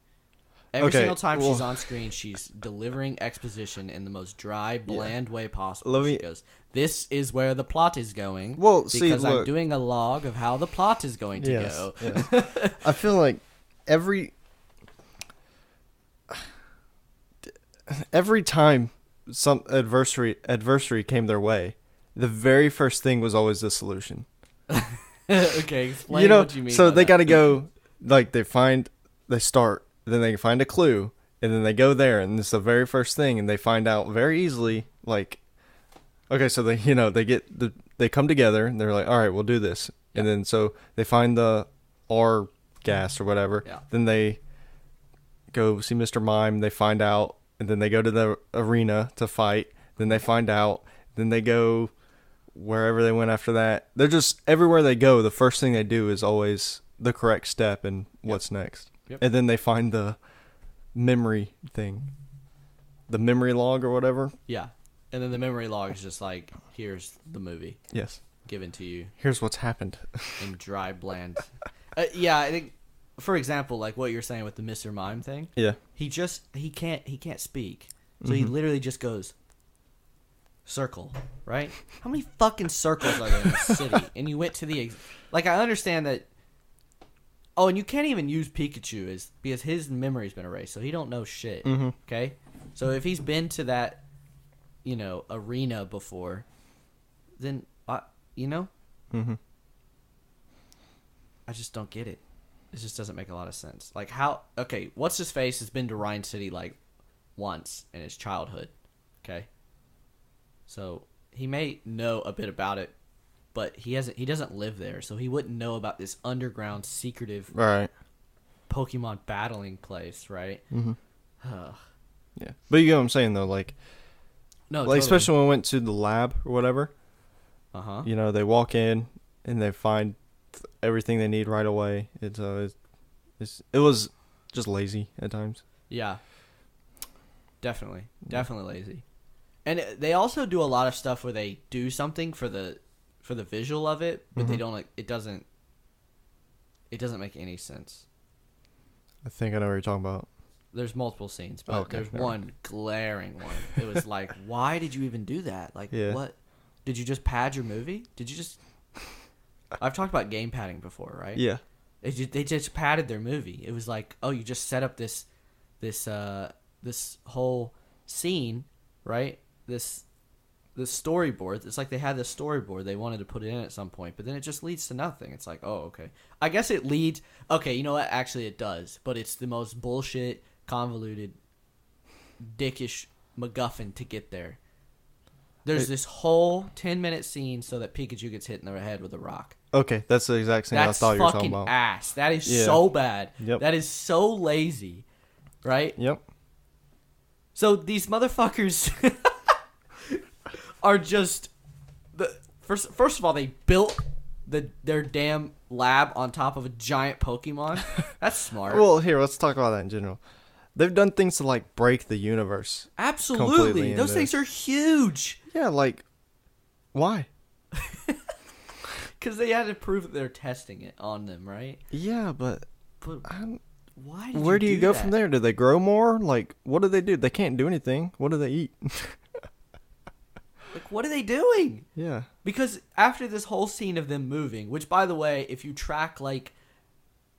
Every single time she's on screen, she's delivering exposition in the most dry, bland way possible. She goes, "This is where the plot is going." Well, because I'm doing a log of how the plot is going to go. Yes. I feel like every time some adversary came their way, the very first thing was always the solution. Okay, explain what you mean. So they got to go, like they start, then they find a clue, and then they go there, and it's the very first thing, and they find out very easily, like, okay, so they come together, and they're like, all right, we'll do this, and then so they find the R gas or whatever, then they go see Mr. Mime, they find out, and then they go to the arena to fight, then they find out, then they go wherever they went after that. They're just, everywhere they go, the first thing they do is always the correct step and what's next. Yep. And then they find the memory thing. The memory log or whatever. Yeah. And then the memory log is just like, here's the movie. Yes. Given to you. Here's what's happened. In dry, bland. Yeah, I think, for example, like what you're saying with the Mr. Mime thing. Yeah. He can't speak. So he literally just goes, circle, right? How many fucking circles are there in the city? And you went to the, like, I understand that. Oh, and you can't even use Pikachu because his memory's been erased, so he don't know shit. Mm-hmm. Okay, so if he's been to that, arena before, then mm-hmm. I just don't get it. It just doesn't make a lot of sense. Like how? Okay, what's his face has been to Rhine City like once in his childhood. Okay. So he may know a bit about it, but he doesn't live there, so he wouldn't know about this underground secretive Pokemon battling place, right? Mm-hmm. Yeah. But you get what I'm saying though, like totally. Especially when we went to the lab or whatever. Uh-huh. They walk in and they find everything they need right away. It was just lazy at times. Yeah. Definitely lazy. And they also do a lot of stuff where they do something for the visual of it, but they don't. It doesn't make any sense. I think I know what you're talking about. There's multiple scenes, but there's one glaring one. It was like, why did you even do that? Like, what? Did you just pad your movie? Did you just? I've talked about game padding before, right? Yeah. They just padded their movie. It was like, oh, you just set up this whole scene, right? This storyboard. It's like they had this storyboard. They wanted to put it in at some point, but then it just leads to nothing. It's like, oh, okay. I guess it leads. Okay, you know what? Actually, it does, but it's the most bullshit, convoluted, dickish MacGuffin to get there. There's this whole 10-minute scene so that Pikachu gets hit in the head with a rock. Okay, that's the exact scene I thought you were talking about. That's fucking ass. That is so bad. Yep. That is so lazy, right? Yep. So these motherfuckers are just first of all, they built their damn lab on top of a giant Pokemon. That's smart. Well, here, let's talk about that in general. They've done things to like break the universe. Absolutely. Those things are huge. Yeah, like why? Because they had to prove that they're testing it on them, right? Yeah, but why? Where do you go from there? Do they grow more? Like, what do they do? They can't do anything. What do they eat? Like, what are they doing? Yeah. Because after this whole scene of them moving, which, by the way, if you track, like,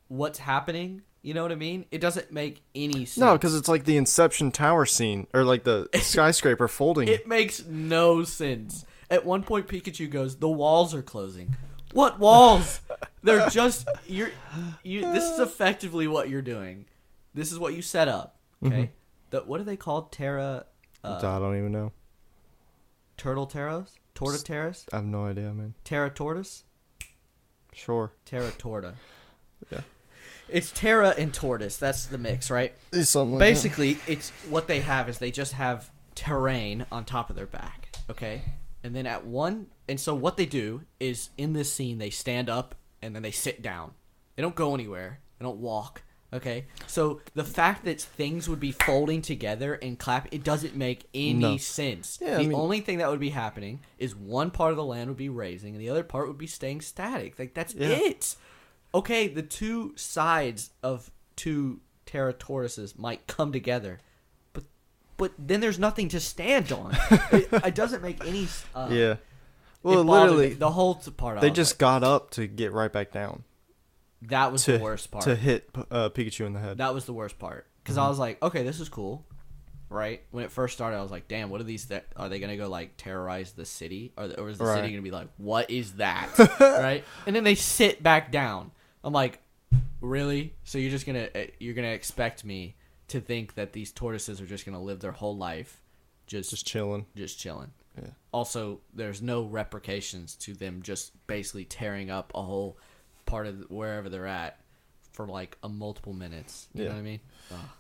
what's happening, you know what I mean? It doesn't make any sense. No, because it's like the Inception Tower scene, or like the skyscraper folding. It makes no sense. At one point, Pikachu goes, "The walls are closing." What walls? They're just you. This is effectively what you're doing. This is what you set up. Okay. Mm-hmm. What are they called? Terra. I don't even know. Turtle Terras? Torta Terras? I have no idea, man. Terra Tortoise? Sure. Terra Torta. Yeah. It's Terra and Tortoise. That's the mix, right? It's something like Basically, it's what they have is they just have terrain on top of their back. Okay. And then and so what they do is in this scene they stand up and then they sit down. They don't go anywhere. They don't walk. Okay, so the fact that things would be folding together and clapping, it doesn't make any sense. Yeah, the only thing that would be happening is one part of the land would be raising and the other part would be staying static. Like, that's it. Okay, the two sides of two Terra tortoises might come together, but then there's nothing to stand on. It doesn't make any... Well, literally... The whole part they just got up to get right back down. That was the worst part. To hit Pikachu in the head. That was the worst part. Because I was like, okay, this is cool. Right? When it first started, I was like, damn, what are these... Are they going to go, like, terrorize the city? Or is the city going to be like, what is that? Right? And then they sit back down. I'm like, really? So you're gonna expect me to think that these tortoises are just going to live their whole life just chilling. Just chilling. Yeah. Also, there's no repercussions to them just basically tearing up a whole... part of wherever they're at for like a multiple minutes. You know what I mean?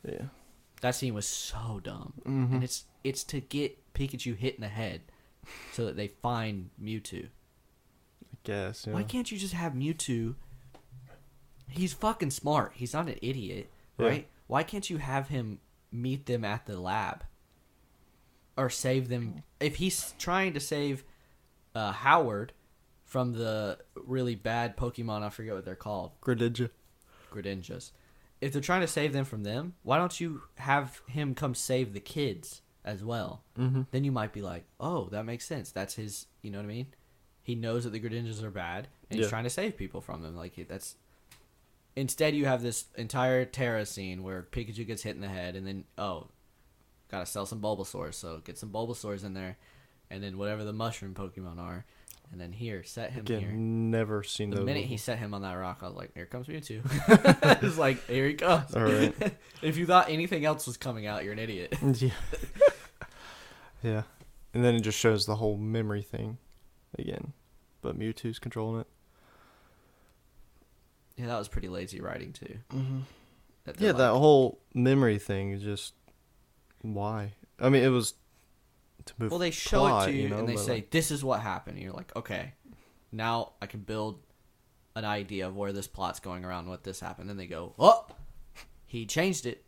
Yeah. That scene was so dumb. And it's to get Pikachu hit in the head so that they find Mewtwo. I guess, yeah. Why can't you just have Mewtwo? He's fucking smart. He's not an idiot, right? Yeah. Why can't you have him meet them at the lab? Or save them? If he's trying to save Howard from the really bad Pokemon, I forget what they're called. Greninjas. If they're trying to save them from them, why don't you have him come save the kids as well? Then you might be like, oh, that makes sense. That's his, you know what I mean? He knows that the Greninjas are bad, and he's trying to save people from them. Like, that's... Instead, you have this entire Terra scene where Pikachu gets hit in the head, and then, gotta sell some Bulbasaurs, so get some Bulbasaurs in there, and then whatever the mushroom Pokemon are. And then set him here. Never seen those. The minute he set him on that rock, I was like, here comes Mewtwo. It's like, here he comes. All right. If you thought anything else was coming out, you're an idiot. Yeah. Yeah. And then it just shows the whole memory thing again. But Mewtwo's controlling it. Yeah, that was pretty lazy writing, too. That whole memory thing is just... Why? I mean, it was... Well, they show it to you, and they say, this is what happened. And you're like, okay, now I can build an idea of where this plot's going around, what this happened. Then they go, oh, he changed it.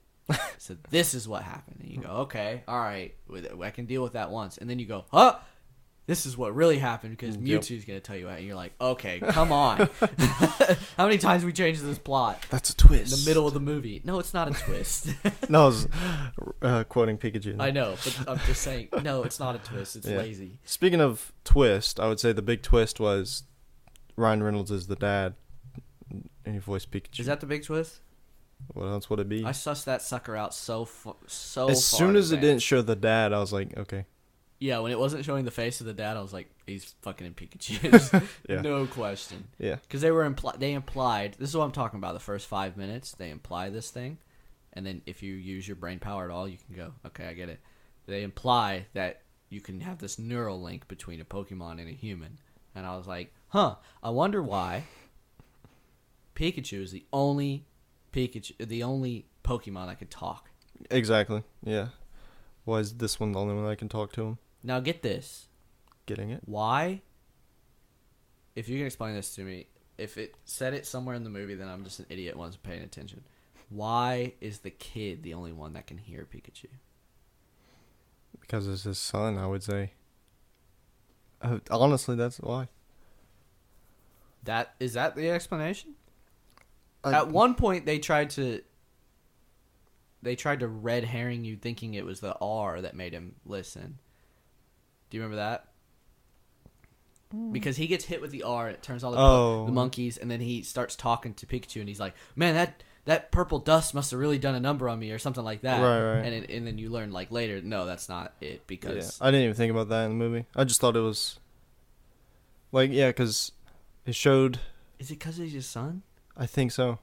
So this is what happened. And you go, okay, all right, I can deal with that once. And then you go, this is what really happened because Mewtwo's going to tell you that. And you're like, okay, come on. How many times we changed this plot? That's a twist. In the middle of the movie. No, it's not a twist. No, I was quoting Pikachu. I know, but I'm just saying, no, it's not a twist. It's lazy. Speaking of twist, I would say the big twist was Ryan Reynolds is the dad and he voiced Pikachu. Is that the big twist? What else would it be? I sussed that sucker out so as far. As soon as it didn't show the dad, I was like, okay. Yeah, when it wasn't showing the face of the dad, I was like, he's fucking in Pikachu. No question. Yeah. Because they implied, this is what I'm talking about, the first 5 minutes, they imply this thing, and then if you use your brain power at all, you can go, okay, I get it. They imply that you can have this neural link between a Pokemon and a human. And I was like, I wonder why Pikachu is the only Pokemon that could talk. Exactly, yeah. Why is this one the only one that can talk to him? Now get this. Getting it? Why? If you can explain this to me, if it said it somewhere in the movie, then I'm just an idiot wasn't paying attention. Why is the kid the only one that can hear Pikachu? Because it's his son, I would say. Honestly, that's why. Is that the explanation? At one point, they tried to red herring you, thinking it was the R that made him listen. Do you remember that? Because he gets hit with the R, it turns all the monkeys, and then he starts talking to Pikachu, and he's like, "Man, that purple dust must have really done a number on me," or something like that. Right. And then you learn like later, no, that's not it, because I didn't even think about that in the movie. I just thought it was because it showed. Is it because he's his son? I think so,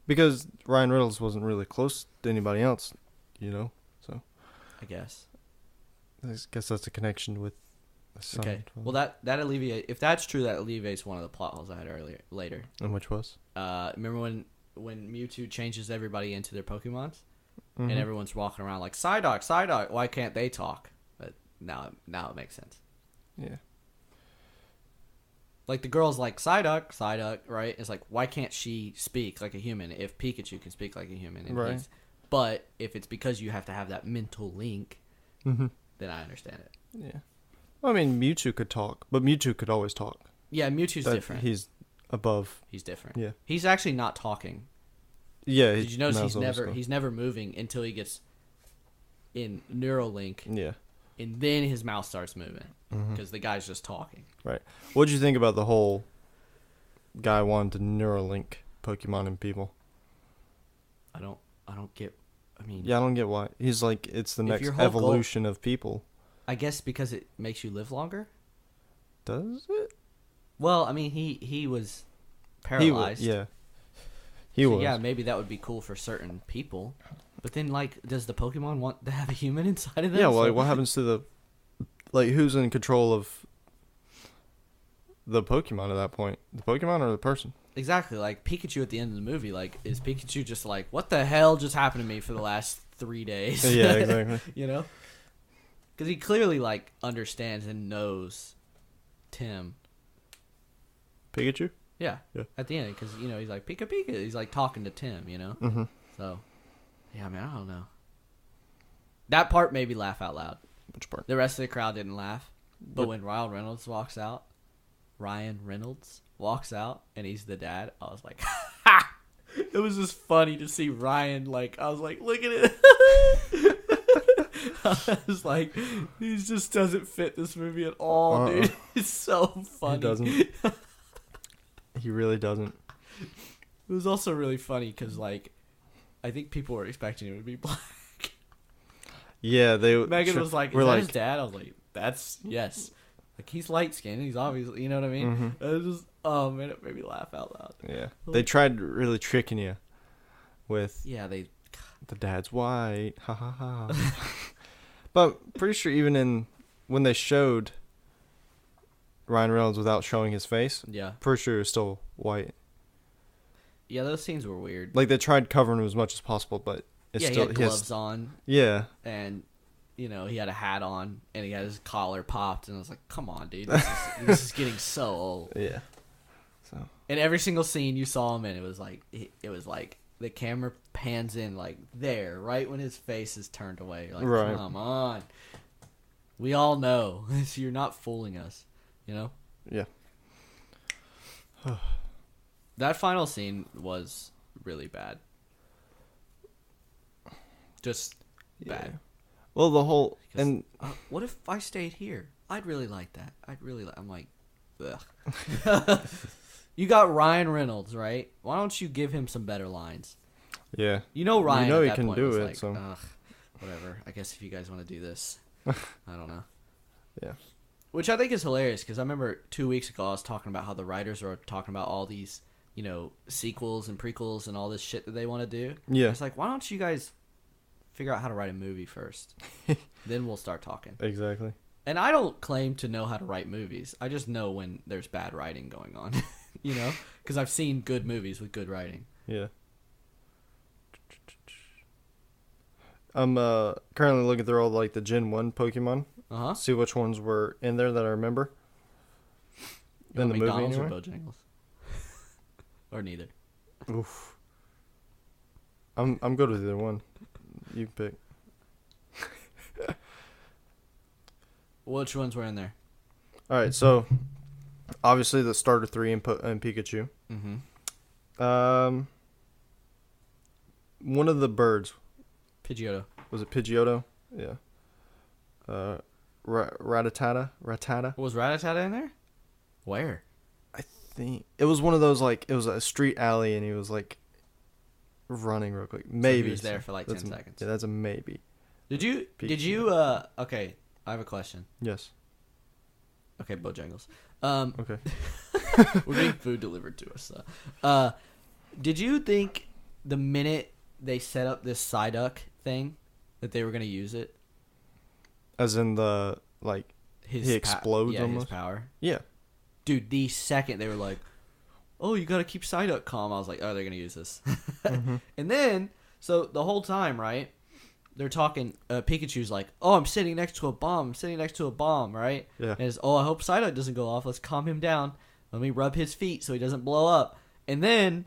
because Ryan Reynolds wasn't really close to anybody else, So I guess that's a connection with the son. Okay. Well, that alleviates. If that's true, that alleviates one of the plot holes I had later. And which was? Remember when Mewtwo changes everybody into their Pokemons, and everyone's walking around like Psyduck. Why can't they talk? But now it makes sense. Yeah. Like, the girl's like, Psyduck, right? It's like, why can't she speak like a human if Pikachu can speak like a human? And Right. But if it's because you have to have that mental link, Mm-hmm. then I understand it. Yeah. Well, I mean, Mewtwo could talk, but Mewtwo could always talk. Yeah, Mewtwo's different. He's above. He's different. Yeah. He's actually not talking. Yeah. Did you notice Nuzlocke. he's never moving until he gets in Neuralink, Yeah. and then his mouth starts moving Mhm. because the guy's just talking. Right. What did you think about the whole guy wanting to Neuralink Pokemon and people? I don't get. I mean, Yeah, I don't get why. He's like, it's the If next your whole evolution of people. I guess because it makes you live longer. Does it? Well, I mean, he was He paralyzed. was. Yeah. He So, was. yeah, maybe that would be cool for certain people. But then, like, does the Pokemon want to have a human inside of them? Yeah, well, So- like, what happens to the... Like, who's in control of the Pokemon at that point? The Pokemon or the person? Exactly. Like, Pikachu at the end of the movie, like, is Pikachu just like, what the hell just happened to me for the last 3 days? Yeah, exactly. You know? Because he clearly, like, understands and knows Tim. Pikachu? Yeah. Yeah. At the end, because, you know, he's like, Pika Pika. He's, like, talking to Tim, you know? Mm-hmm. So, yeah, man, I don't know. That part made me laugh out loud. Which part? The rest of the crowd didn't laugh. But Yep. when Ryan Reynolds walks out, and he's the dad, I was like, ha! It was just funny to see Ryan, like, I was like, look at it. I was like, he just doesn't fit this movie at all, dude. It's so funny. He doesn't. He really doesn't. It was also really funny because, like, I think people were expecting him to be black. Yeah, they... Megan was like, is we're that like, his dad? I was like, that's, yes. Like, he's light-skinned. He's obviously, you know what I mean? Mhm. It was just, oh, man, it made me laugh out loud. Yeah. They tried really tricking you with Yeah, they... the dad's white. Ha ha ha. But pretty sure even in... When they showed Ryan Reynolds without showing his face, Yeah. pretty sure he was still white. Yeah, those scenes were weird. Like, they tried covering him as much as possible, but it's Yeah, still... he had gloves on, Yeah. and, you know, he had a hat on, and he had his collar popped, and I was like, come on, dude. This is getting so old. Yeah. So... And every single scene you saw him in, it was like the camera pans in, like, there, right when his face is turned away. You're like, Right. come on. We all know. You're not fooling us, you know? Yeah. That final scene was really bad. Just bad. Yeah. Well, the whole... Because, And... what if I stayed here? I'd really like that. I'm like, ugh. You got Ryan Reynolds, right? Why don't you give him some better lines? Yeah. You know Ryan. You know at he that can point do was it, like, so... ugh, whatever. I guess if you guys want to do this, I don't know. Yeah. Which I think is hilarious because I remember 2 weeks ago I was talking about how the writers are talking about all these, you know, sequels and prequels and all this shit that they want to do. Yeah. It's like, why don't you guys figure out how to write a movie first? Then we'll start talking. Exactly. And I don't claim to know how to write movies. I just know when there's bad writing going on, you know? Because I've seen good movies with good writing. Yeah. I'm currently looking through all like the Gen 1 Pokemon. Uh-huh. See which ones were in there that I remember. You In want the movie McDonald's anyway? or Bojangles? Or neither. Oof. I'm good with either one. You pick. Which ones were in there? All right, so obviously the starter 3 and Pikachu. Mm-hmm. One of the birds, Pidgeotto. was it Pidgeotto? Yeah. Rattata. Was Rattata in there? Where? I think it was one of those, like, it was a street alley and he was like running real quick. Maybe So he was there for like 10 That's seconds. Yeah, that's a maybe. Did you okay, I have a question. Yes. Okay, Bojangles. Okay. We're getting food delivered to us. Did you think the minute they set up this Psyduck thing that they were going to use it? As in the, like, he explodes almost? His power. Yeah. Dude, the second they were like, oh, you got to keep Psyduck calm, I was like, oh, they're going to use this. Mm-hmm. And then, so the whole time, right, they're talking, Pikachu's like, oh, I'm sitting next to a bomb, right? Yeah. And it's, oh, I hope Psyduck doesn't go off, let's calm him down. Let me rub his feet so he doesn't blow up. And then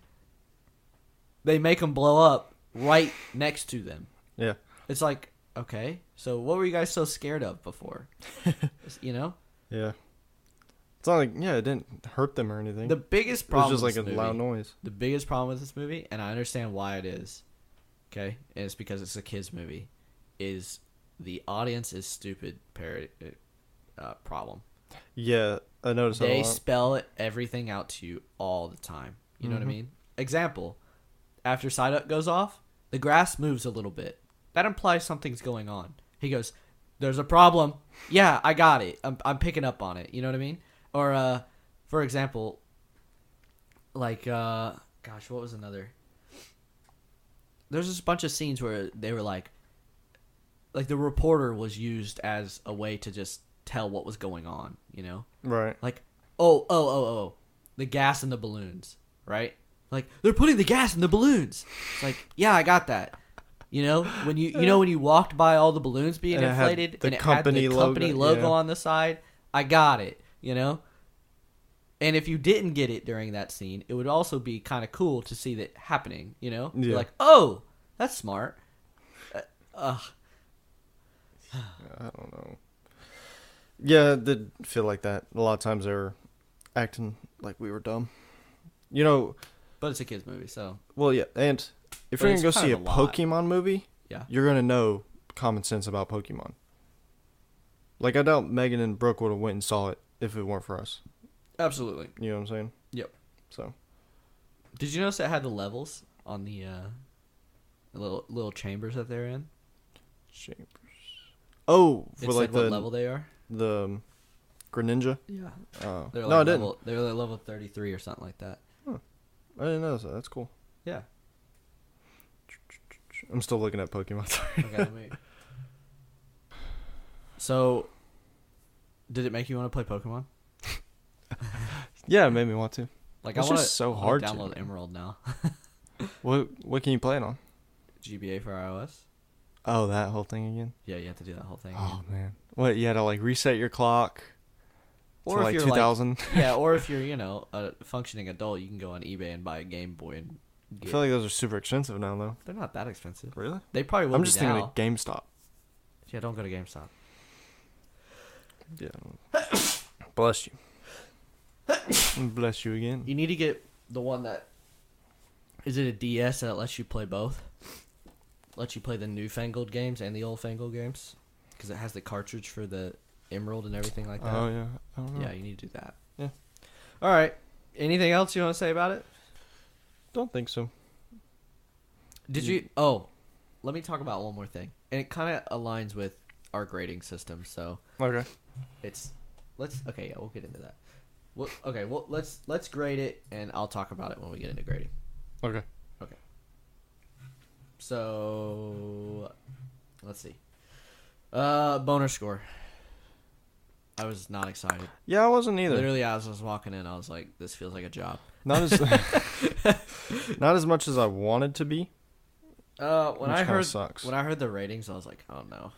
they make him blow up right next to them. Yeah. It's like, okay, so what were you guys so scared of before? You know? Yeah. It's not like, it didn't hurt them or anything. The biggest It problem was just with like this a movie, loud noise. the biggest problem with this movie, and I understand why it is, okay, and it's because it's a kids movie, is the audience is stupid problem. Yeah, I noticed that a They lot. spell everything out to you all the time. You know what I mean? Example, after Psyduck goes off, the grass moves a little bit. That implies something's going on. He goes, there's a problem. Yeah, I got it. I'm picking up on it. You know what I mean? Or, for example, like, gosh, what was another? There's just a bunch of scenes where they were like the reporter was used as a way to just tell what was going on, you know? Right. Like, oh, the gas in the balloons, right? Like, they're putting the gas in the balloons. It's like, yeah, I got that. You know, when you walked by all the balloons being And it had inflated the and it company had the company logo yeah. on the side, I got it, you know? And if you didn't get it during that scene, it would also be kind of cool to see that happening, you know? Yeah. You're like, oh, that's smart. I don't know. Yeah, it did feel like that. A lot of times they were acting like we were dumb. You know, But it's a kids movie, so well, yeah, and if But you're it's going to go kind see a of a lot. Pokemon movie, yeah. you're going to know common sense about Pokemon. Like, I doubt Megan and Brooke would have went and saw it if it weren't for us. Absolutely. You know what I'm saying? Yep. So, Did you notice it had the levels on the little chambers that they're in? chambers. Oh, It for said like what level they are? the Greninja? Yeah. Oh. They're No, I like didn't. they're like level 33 or something like that. I didn't notice that. That's cool. Yeah. I'm still looking at Pokemon. Sorry. Okay, let me. So, did it make you want to play Pokemon? Yeah, it made me want to. Like, It's I want just so hard to, download man. Emerald now. What can you play it on? GBA for iOS. Oh, that whole thing again? Yeah, you have to do that whole thing. Oh, man. What, you had to, like, reset your clock Or to, if like, you're 2000? yeah, or if you're a functioning adult, you can go on eBay and buy a Game Boy and I get. feel like those are super expensive now, though. They're not that expensive. Really? They probably will I'm be just now. thinking of GameStop. Yeah, don't go to GameStop. Yeah. Bless you. Bless you again. You need to get the one that is it a DS that lets you play both? Lets you play the newfangled games and the old fangled games because it has the cartridge for the Emerald and everything like that. Oh, yeah. I don't know. Yeah, you need to do that. Yeah. All right. Anything else you want to say about it? Don't think so. Did you? Oh, let me talk about one more thing, and it kind of aligns with our grading system. So Okay. okay, yeah, we'll get into that. Let's grade it, and I'll talk about it when we get into grading. Okay. So let's see. Boner score. I was not excited. Yeah, I wasn't either. Literally, as I was walking in, I was like, "This feels like a job." Not as not as much as I wanted to be. When I heard sucks. when I heard the ratings, I was like, "Oh no,"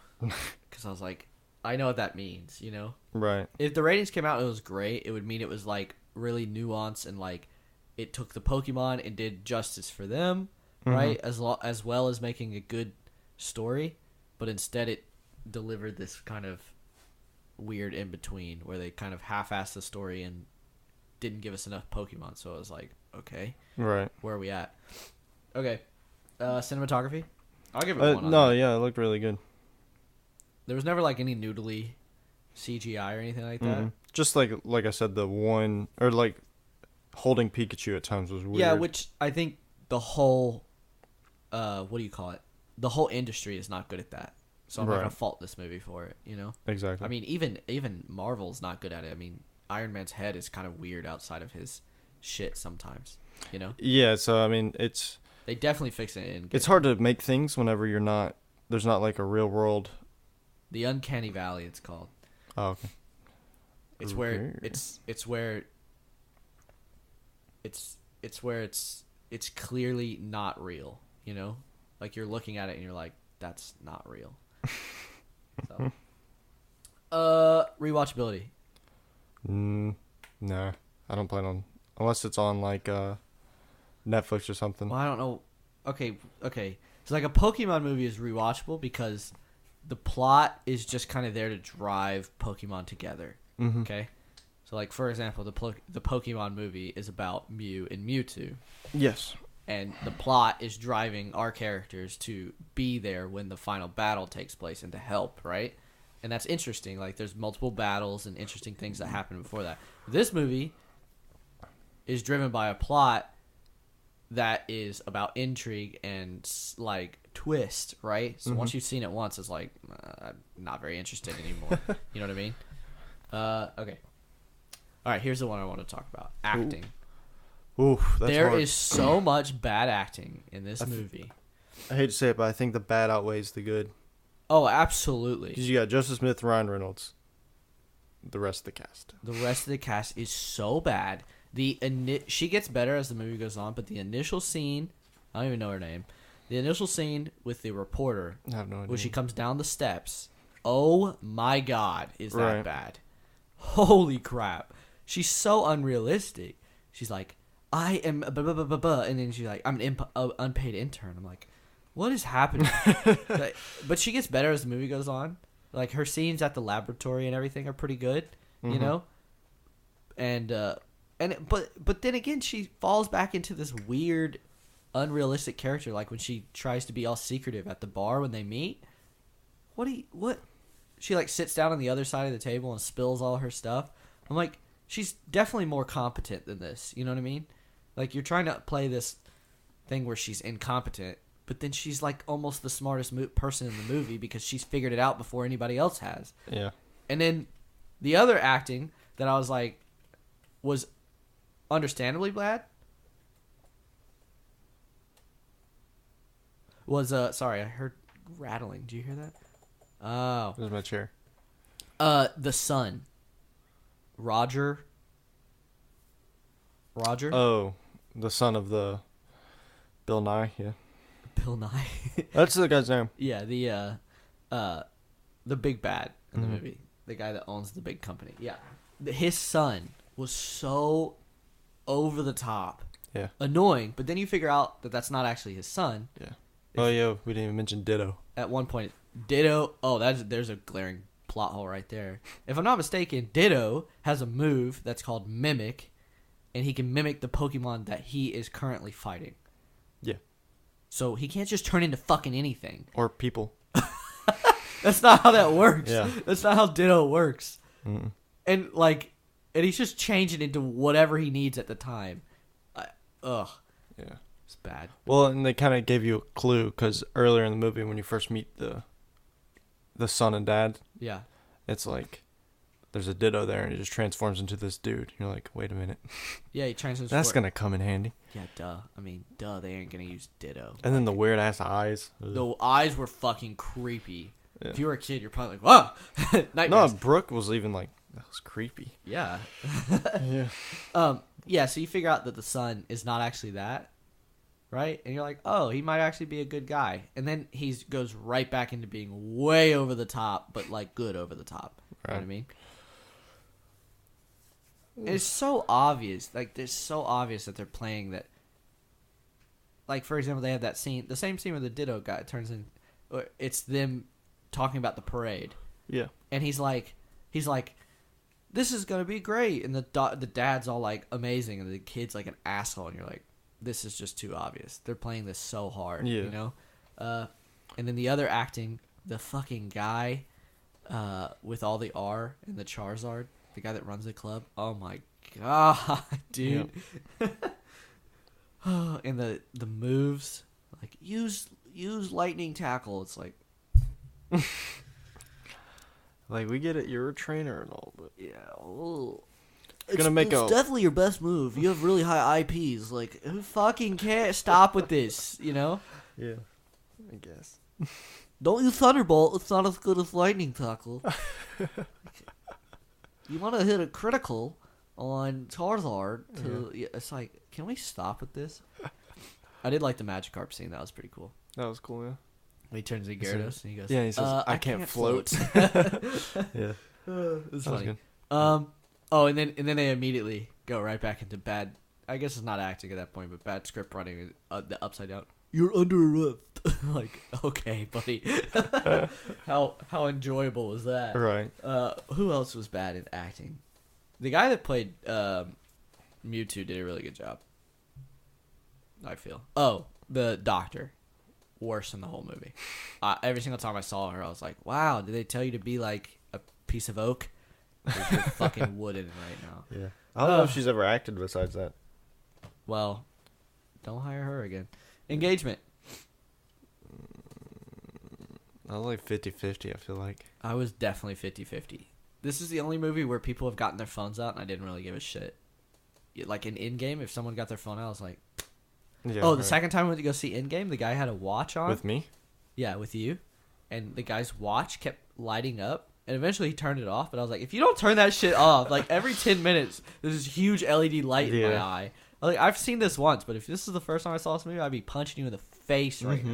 because I was like, "I know what that means," you know. Right. If the ratings came out and it was great, it would mean it was like really nuanced and like it took the Pokemon and did justice for them, right? As well as making a good story, but instead it delivered this kind of weird in between where they kind of half-assed the story and didn't give us enough Pokemon. So I was like, okay, Right. where are we at? Okay, cinematography. I'll give it one. On No, that. yeah, it looked really good. There was never like any noodly CGI or anything like that. Just like I said, the one or like holding Pikachu at times was weird. Yeah, which I think the whole, what do you call it? The whole industry is not good at that. So I'm not gonna fault this movie for it. You know. Exactly. I mean, even Marvel's not good at it. I mean, Iron Man's head is kind of weird outside of his shit sometimes. You know. Yeah. So I mean, They definitely fix it in. it's hard to make things whenever there's not like a real world. The Uncanny Valley, it's called. Oh, okay. It's where it's clearly not real, you know? Like you're looking at it and you're like, that's not real. So rewatchability. No. I don't plan on unless it's on like Netflix or something. Well, I don't know. Okay. So like a Pokemon movie is rewatchable because the plot is just kind of there to drive Pokemon together. Mm-hmm. Okay. So like for example, the Pokemon movie is about Mew and Mewtwo. Yes. And the plot is driving our characters to be there when the final battle takes place and to help, right? And that's interesting. Like, there's multiple battles and interesting things that happen before that. This movie is driven by a plot that is about intrigue and, like, twist, right? So once you've seen it once, it's like, I'm not very interested anymore. You know what I mean? Okay. All right, here's the one I want to talk about. Acting. Ooh, that's There hard. is so much bad acting in this movie. I hate to say it, but I think the bad outweighs the good. Oh, absolutely. Because you got Joseph Smith, Ryan Reynolds, the rest of the cast. The rest of the cast is so bad. She gets better as the movie goes on, but the initial scene, I don't even know her name. The initial scene with the reporter, I have no idea. when she comes down the steps, oh my God, is that Right. bad. Holy crap. She's so unrealistic. She's like, I am blah, blah, blah, blah, blah. And then she's like, I'm an unpaid intern. I'm like, what is happening? Like, but she gets better as the movie goes on. Like, her scenes at the laboratory and everything are pretty good, you know? But then again, she falls back into this weird, unrealistic character. Like, when she tries to be all secretive at the bar when they meet. What? She, like, sits down on the other side of the table and spills all her stuff. I'm like, she's definitely more competent than this. You know what I mean? Like, you're trying to play this thing where she's incompetent, but then she's, like, almost the smartest person in the movie because she's figured it out before anybody else has. Yeah. And then the other acting that I was like, was understandably bad was, sorry, I heard rattling. Do you hear that? Oh. There's my chair. The son. Roger. Oh, the son of the Bill Nye, yeah. Bill Nye. That's the guy's name. Yeah, the big bad in the movie. The guy that owns the big company. Yeah. His son was so over the top. Yeah. Annoying, but then you figure out that that's not actually his son. Yeah. Oh, yeah, we didn't even mention Ditto. At one point, Ditto, there's a glaring plot hole right there. If I'm not mistaken, Ditto has a move that's called Mimic, and he can mimic the Pokemon that he is currently fighting. Yeah. So he can't just turn into fucking anything. Or people. That's not how that works. Yeah. That's not how Ditto works. Mm-mm. And he's just changing into whatever he needs at the time. Ugh. Yeah. It's bad. Well, and they kind of gave you a clue because earlier in the movie when you first meet the son and dad, Yeah. it's like there's a Ditto there and it just transforms into this dude. You're like, wait a minute. Yeah, he transforms. That's going to come in handy. Yeah, duh. They ain't going to use Ditto. And then the weird ass eyes. The eyes were fucking creepy. Yeah. If you were a kid, you're probably like, "Wow!" No, Nightmares. Brooke was even like, that was creepy. Yeah. Yeah. Yeah. So you figure out that the son is not actually that, right? And you're like, oh, he might actually be a good guy. And then he goes right back into being way over the top, but like good over the top. You know what I mean? And it's so obvious. Like, it's so obvious that they're playing that. Like, for example, they have that scene, the same scene where the Ditto guy turns in. It's them talking about the parade. Yeah. And he's like, this is gonna be great, and the dad's all like amazing, and the kid's like an asshole, and you're like, this is just too obvious. They're playing this so hard, Yeah. you know. And then the other acting, the fucking guy, with all the R and the Charizard, the guy that runs the club. Oh my god, dude. Yep. And the moves, like use lightning tackle. It's like. Like, we get it, you're a trainer and all, but Yeah, it's definitely your best move. You have really high IPs. Like, who fucking cares? Stop with this, you know? yeah, I guess. Don't use Thunderbolt. It's not as good as Lightning Tackle. You want to hit a critical on Charizard. Yeah, it's like, can we stop with this? I did like the Magikarp scene. That was pretty cool. That was cool, yeah. He turns to Gyarados and he goes, Yeah, he says, I can't float. Yeah. Yeah. It was That was funny. good. Oh, and then they immediately go right back into bad. I guess it's not acting at that point, but bad script writing. The upside down. You're under arrest. Like, okay, buddy. How enjoyable was that? Right. Who else was bad at acting? The guy that played Mewtwo did a really good job. I feel. Oh, the doctor. Worse than the whole movie. Every single time I saw her, I was like, wow, did they tell you to be like a piece of oak? You're fucking wooden right now. Yeah. I don't know if she's ever acted besides that. Well, don't hire her again. Engagement. I was like 50-50, I feel like. I was definitely 50-50. This is the only movie where people have gotten their phones out and I didn't really give a shit. Like in Endgame, if someone got their phone out, I was like... Yeah, the second time I went to go see Endgame, the guy had a watch on. With me? Yeah, with you. And the guy's watch kept lighting up. And eventually he turned it off. But I was like, if you don't turn that shit off, like every 10 minutes, there's this huge LED light in my eye. Like, I've seen this once, but if this is the first time I saw this movie, I'd be punching you in the face right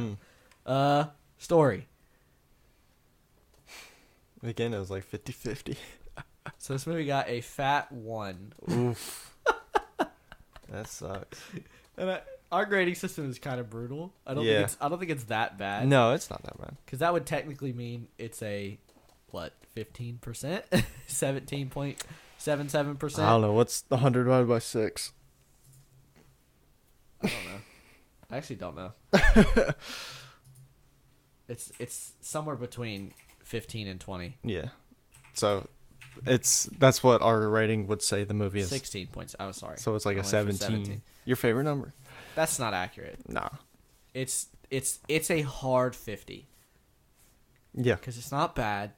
now. Story. Again, it was like 50-50. So this movie got a fat 1. Oof. That sucks. And our grading system is kind of brutal. I don't think it's that bad. No, it's not that bad. Because that would technically mean it's a, 15%? 17.77%? I don't know. What's 100 divided by 6? I don't know. I actually don't know. It's somewhere between 15 and 20. Yeah. So that's what our rating would say the movie is. 16 points. I'm sorry. So it's like a 17. Your favorite number? That's not accurate. Nah. It's a hard 50. Yeah. Because it's not bad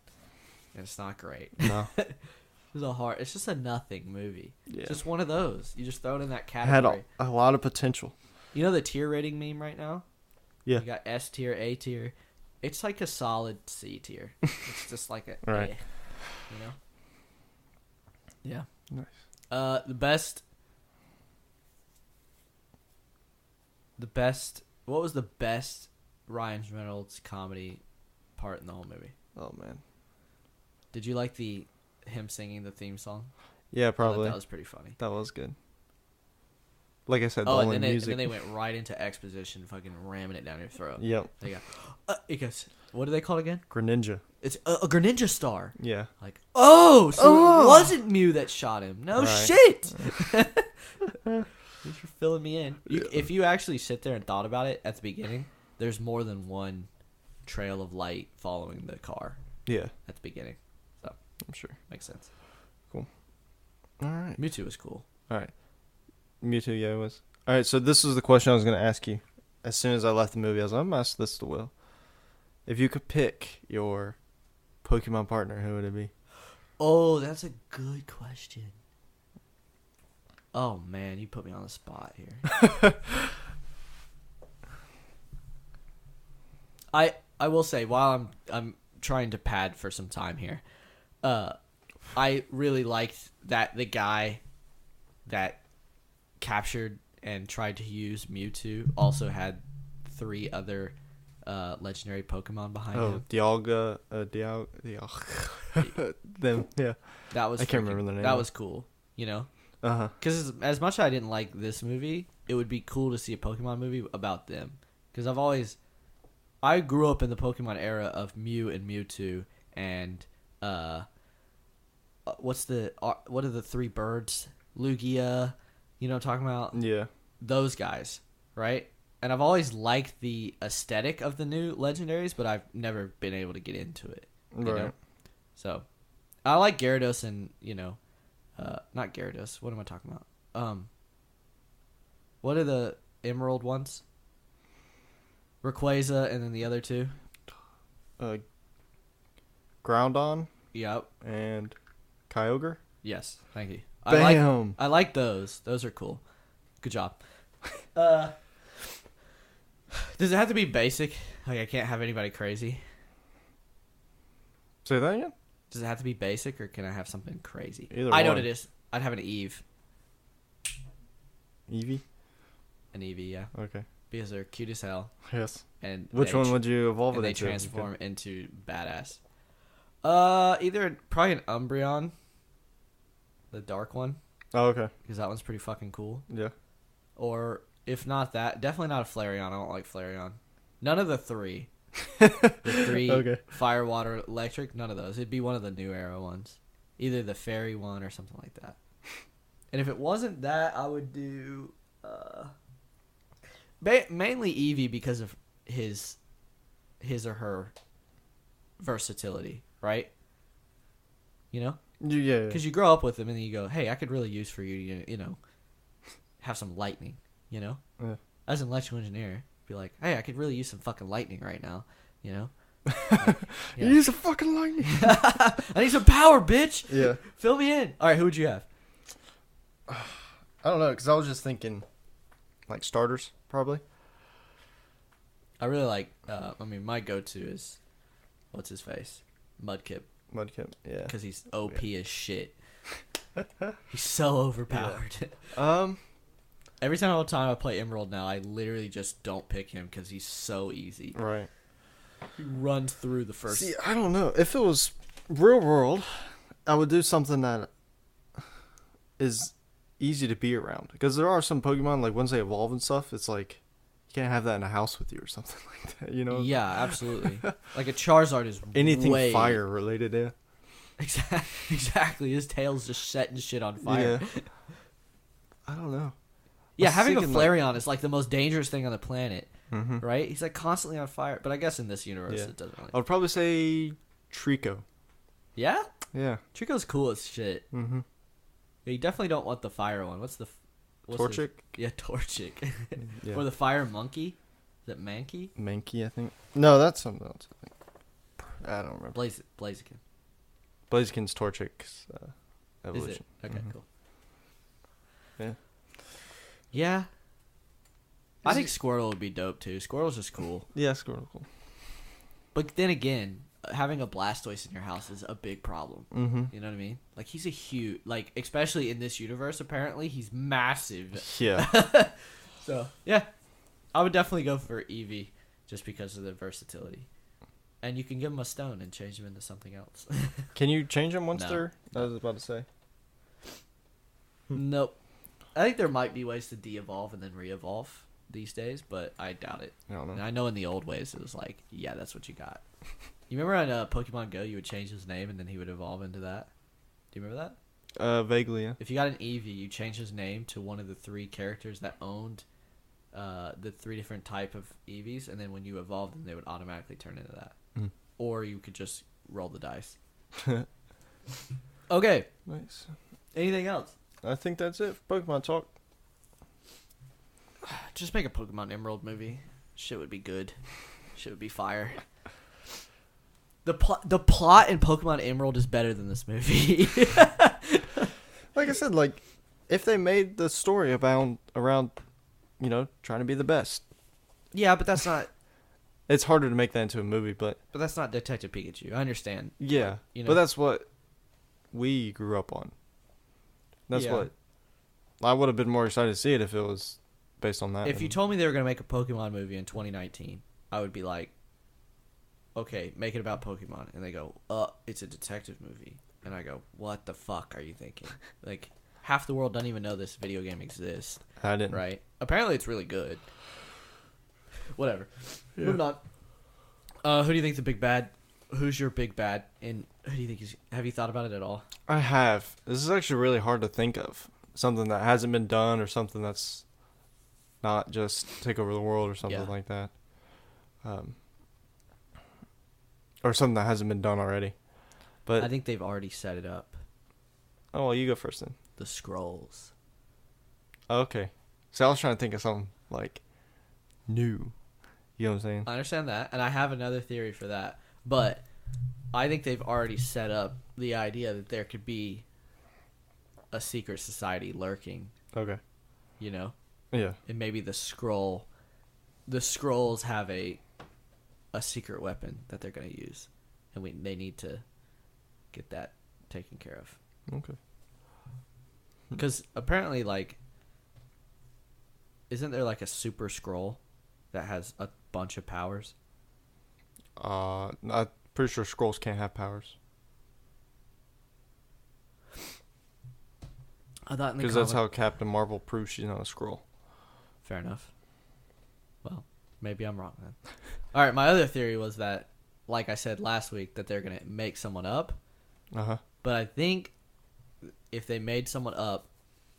and it's not great. No. It's just a nothing movie. Yeah. It's just one of those. You just throw it in that It category. had a lot of potential. You know the tier rating meme right now? Yeah. You got S tier, A tier. It's like a solid C tier. It's just like a right. You know? Yeah. Nice. The best. What was the best Ryan Reynolds comedy part in the whole movie? Oh man. Did you like him singing the theme song? Yeah, probably. That was pretty funny. That was good. Like I said, the and only then music. and then they went right into exposition, fucking ramming it down your throat. Yep. They got, it goes, what are they called again? Greninja. It's a Greninja star. Yeah. Like, so it wasn't Mew that shot him. No shit. Thanks for filling me in. If you actually sit there and thought about it at the beginning, there's more than one trail of light following the car. Yeah. At the beginning. So, I'm sure. Makes sense. Cool. All right. Mewtwo was cool. All right. Mewtwo, yeah, it was. All right, so this was the question I was going to ask you. As soon as I left the movie, I was like, I'm going to ask this to Will. If you could pick your Pokemon partner, who would it be? Oh, that's a good question. Oh, man, you put me on the spot here. I will say, while I'm trying to pad for some time here, I really liked that the guy that captured and tried to use Mewtwo also had 3 other legendary Pokemon behind him. Dialga, them, yeah. That was I can't remember the name. That was cool, you know? Uh-huh. Because as much as I didn't like this movie, it would be cool to see a Pokemon movie about them. Because I grew up in the Pokemon era of Mew and Mewtwo and what are the 3 birds? Lugia, you know what I'm talking about? Yeah. Those guys, right? And I've always liked the aesthetic of the new legendaries, but I've never been able to get into it. You know? So, I like Gyarados and, not Gyarados. What am I talking about? What are the emerald ones? Rayquaza and then the other 2? Groudon. Yep. And Kyogre. Yes, thank you. Bam. I like those. Those are cool. Good job. Does it have to be basic? Like I can't have anybody crazy. Say that again? Does it have to be basic or can I have something crazy? Either I know one. what it is. I'd have an Eve. Eevee? An Eevee, yeah. Okay. Because they're cute as hell. Yes. And which one would you evolve and it they into? transform into badass. Probably an Umbreon. The dark one. Oh, okay. because that one's pretty fucking cool. Yeah. Or if not that, definitely not a Flareon. I don't like Flareon. None of the three. The three Okay. fire, water, electric. None of those. It'd be one of the new era ones, either the fairy one or something like that. And if it wasn't that, I would do mainly Eevee because of his or her versatility, right? You know, Yeah. because you grow up with him and then you go, "Hey, I could really use for you, you know, have some lightning." You know, Yeah. as an electrical engineer, be like, "Hey, I could really use some fucking lightning right now." You know, like, You use a fucking lightning. I need some power, bitch. Yeah. Fill me in. All right, who would you have? I don't know, because I was just thinking, like, starters, probably. I really like. I mean, my go-to is what's his face, Mudkip, Mudkip, yeah. because he's OP as shit. He's so overpowered. Every time I play Emerald now, I literally just don't pick him because he's so easy. Right. He runs through the first. See, I don't know. If it was real world, I would do something that is easy to be around. Because there are some Pokemon, like, once they evolve and stuff, it's like, you can't have that in a house with you or something like that, you know? Yeah, absolutely. Like a Charizard is Anything way... fire related, yeah. Exactly. His tail's just setting shit on fire. Yeah. I don't know. Yeah, having a thinking, Flareon is like the most dangerous thing on the planet, Mm-hmm. right? He's like constantly on fire. But I guess in this universe, Yeah. it doesn't really. I would probably say Trico. Yeah? Yeah. Trico's cool as shit. Mm-hmm. Yeah, you definitely don't want the fire one. What's Torchic? his- Yeah, Torchic. Yeah. Or the fire monkey. Is it Mankey? Mankey, I think. No, that's something else, I think. I don't remember. Blaziken. Blaziken's Torchic's Is evolution. it? Okay, Mhm. cool. Yeah. Yeah. I think Squirtle would be dope too. Squirtle's just cool. Yeah, Squirtle. But then again, having a Blastoise in your house is a big problem. Mm-hmm. You know what I mean? Like, he's a huge... Like, especially in this universe, apparently, he's massive. Yeah. So, yeah. I would definitely go for Eevee just because of the versatility. And you can give him a stone and change him into something else. Can you change them once No. they're... I was about to say. Nope. I think there might be ways to de-evolve and then re-evolve these days, but I doubt it. I don't And know. I know in the old ways it was like, yeah, that's what you got. You remember on Pokemon Go, you would change his name and then he would evolve into that? Do you remember that? Vaguely, yeah. If you got an Eevee, you change his name to one of the three characters that owned the three different type of Eevees, and then when you evolved them, they would automatically turn into that. Mm. Or you could just roll the dice. Okay. Nice. Anything else? I think that's it for Pokemon Talk. Just make a Pokemon Emerald movie. Shit would be good. Shit would be fire. The plot in Pokemon Emerald is better than this movie. Like I said, like, if they made the story around, you know, trying to be the best. Yeah, but that's not. It's harder to make that into a movie, but... But that's not Detective Pikachu. I understand. Yeah. You know? But that's what we grew up on. That's Yeah. what... I would have been more excited to see it if it was based on that. If you told me they were gonna make a Pokemon movie in 2019, I would be like, okay, make it about Pokemon. And they go, it's a detective movie. And I go, what the fuck are you thinking? Like, half the world doesn't even know this video game exists, I didn't. right? Apparently it's really good. Whatever. Yeah. Moving on. Who do you think's the big bad? Who's your big bad? And who do you think is... Have you thought about it at all? I have. This is actually really hard to think of. Something that hasn't been done or something that's not just take over the world or something Yeah. like that. Or something that hasn't been done already. But I think they've already set it up. oh, well, you go first then. The Scrolls. Oh, okay. So I was trying to think of something like new. You know what I'm saying? I understand that, and I have another theory for that. But I think they've already set up the idea that there could be a secret society lurking, Okay. you know? Yeah. And maybe the Scrolls have a secret weapon that they're going to use. And they need to get that taken care of. Okay. Because apparently, like, isn't there like a super scroll that has a bunch of powers? I'm pretty sure scrolls can't have powers. I thought in the Because comic... that's how Captain Marvel proves she's not a Skrull. Fair enough. Well, maybe I'm wrong then. All right, my other theory was that, like I said last week, that they're going to make someone up. Uh-huh. But I think if they made someone up,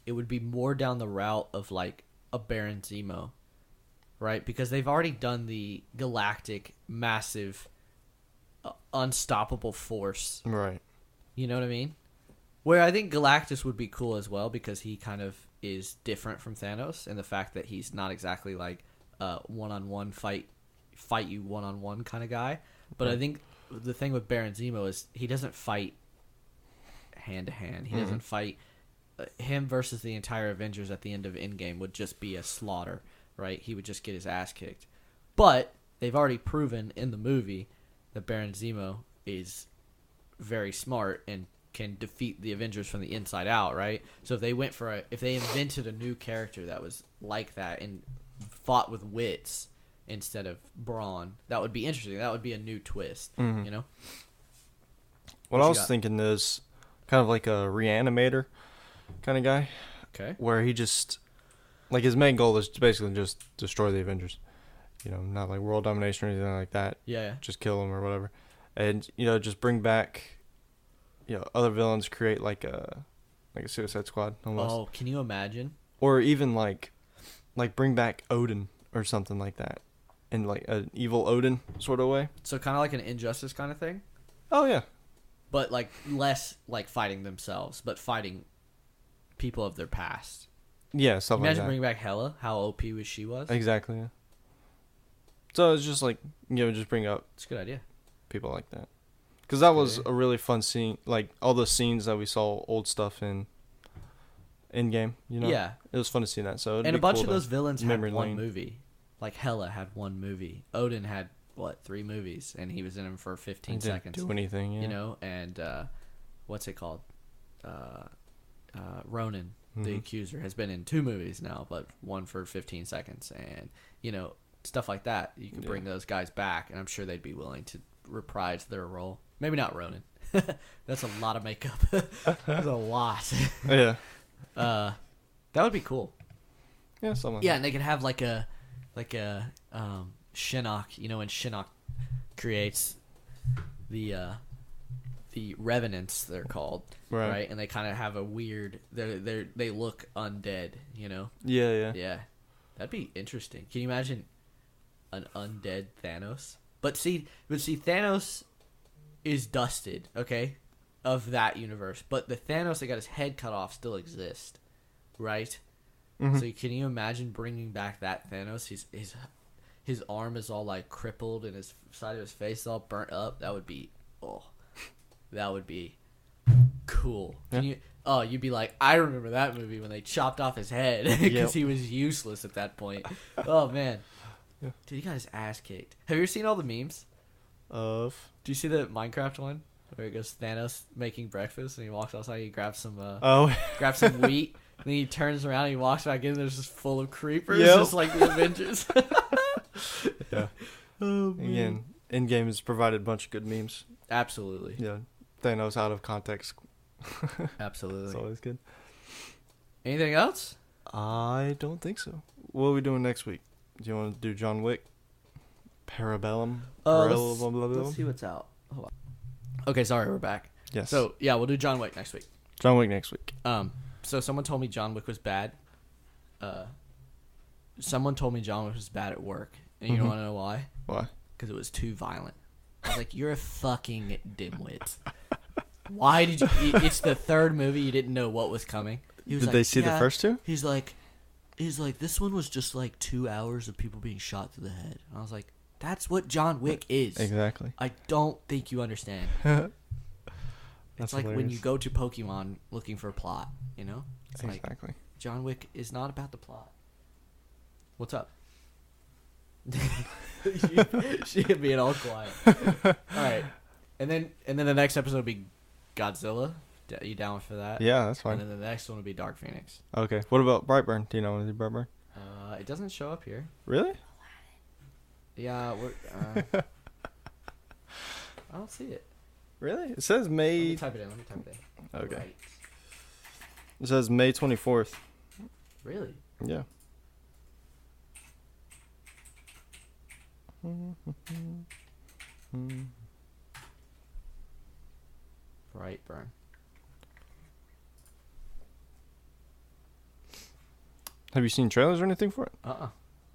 it would be more down the route of, like, a Baron Zemo, right? Because they've already done the galactic, massive, unstoppable force. Right. You know what I mean? Where I think Galactus would be cool as well because he kind of is different from Thanos in the fact that he's not exactly like a one-on-one fight you one-on-one kind of guy. But Right. I think the thing with Baron Zemo is he doesn't fight hand-to-hand. He doesn't fight... him versus the entire Avengers at the end of Endgame would just be a slaughter, right? He would just get his ass kicked. But they've already proven in the movie that Baron Zemo is very smart and can defeat the Avengers from the inside out, right? So if they went for if they invented a new character that was like that and fought with wits instead of brawn, that would be interesting. That would be a new twist, you know? What I was thinking is kind of like a reanimator kind of guy. Okay. Where he just, like, his main goal is to basically just destroy the Avengers. You know, not like world domination or anything like that. Yeah. Just kill them or whatever. And, you know, just bring back, you know, other villains, create like a Suicide Squad almost. Oh, can you imagine? Or even like bring back Odin or something like that. In like an evil Odin sort of way. So kind of like an Injustice kind of thing? Oh, yeah. But like less like fighting themselves, but fighting people of their past. Yeah, something like that. Imagine bringing back Hela, how OP she was. Exactly, yeah. So it's just like, you know, just bring up It's a good idea. people like that. Because that was a really fun scene. Like, all the scenes that we saw old stuff in Endgame, you know? Yeah. It was fun to see that. So And a bunch of those villains had memory one lane. movie. Like Hela had one movie. Odin had, 3 movies? And he was in them for 15 He didn't seconds. do anything, yeah. You know? And, what's it called? Ronan, the Accuser, has been in 2 movies now, but one for 15 seconds. And, you know, stuff like that. You could bring those guys back, and I'm sure they'd be willing to reprise their role. Maybe not Ronan. That's a lot of makeup. That's a lot. Yeah. That would be cool. Yeah, something. Yeah, and they could have like a Shinnok, you know, when Shinnok creates the revenants, they're called, right? And they kind of have a weird, they look undead, you know? Yeah. Yeah, that'd be interesting. Can you imagine an undead Thanos? But see, Thanos is dusted, okay, of that universe. But the Thanos that got his head cut off still exists, right? Mm-hmm. So can you imagine bringing back that Thanos? His arm is all like crippled and his side of his face is all burnt up. That would be, that would be cool. Yeah. You'd be like, I remember that movie when they chopped off his head because he was useless at that point. Oh man, dude, he got his ass kicked. Have you ever seen all the memes? Do you see the Minecraft one where it goes Thanos making breakfast and he walks outside, he grabs some grabs some wheat, and then he turns around and he walks back in, and there's just full of creepers, just like the Avengers. Yeah. Oh, man. Again, Endgame has provided a bunch of good memes. Absolutely. Yeah. Thanos out of context. Absolutely. It's always good. Anything else? I don't think so. What are we doing next week? Do you want to do John Wick? Parabellum? Let's see what's out. Hold on. Okay, sorry, we're back. Yes. So, yeah, we'll do John Wick next week. John Wick next week. So someone told me John Wick was bad. Someone told me John Wick was bad at work. And you want to know why? Why? Because it was too violent. I was like, you're a fucking dimwit. Why did you... It's the 3rd movie. You didn't know what was coming. Did they see the first 2? He's like, this one was just like 2 hours of people being shot through the head. And I was like, that's what John Wick is. Exactly. I don't think you understand. It's like when you go to Pokemon looking for a plot, you know? It's exactly. Like, John Wick is not about the plot. What's up? she being all quiet. All right. And then the next episode will be Godzilla. You down for that? Yeah, that's fine. And then the next one will be Dark Phoenix. Okay. What about Brightburn? Do you know when to do Brightburn? It doesn't show up here. Really? Yeah, I don't see it. Really? It says Let May. me type it in. Okay. It says May 24th. Really? Yeah. Brightburn. Have you seen trailers or anything for it? Oh,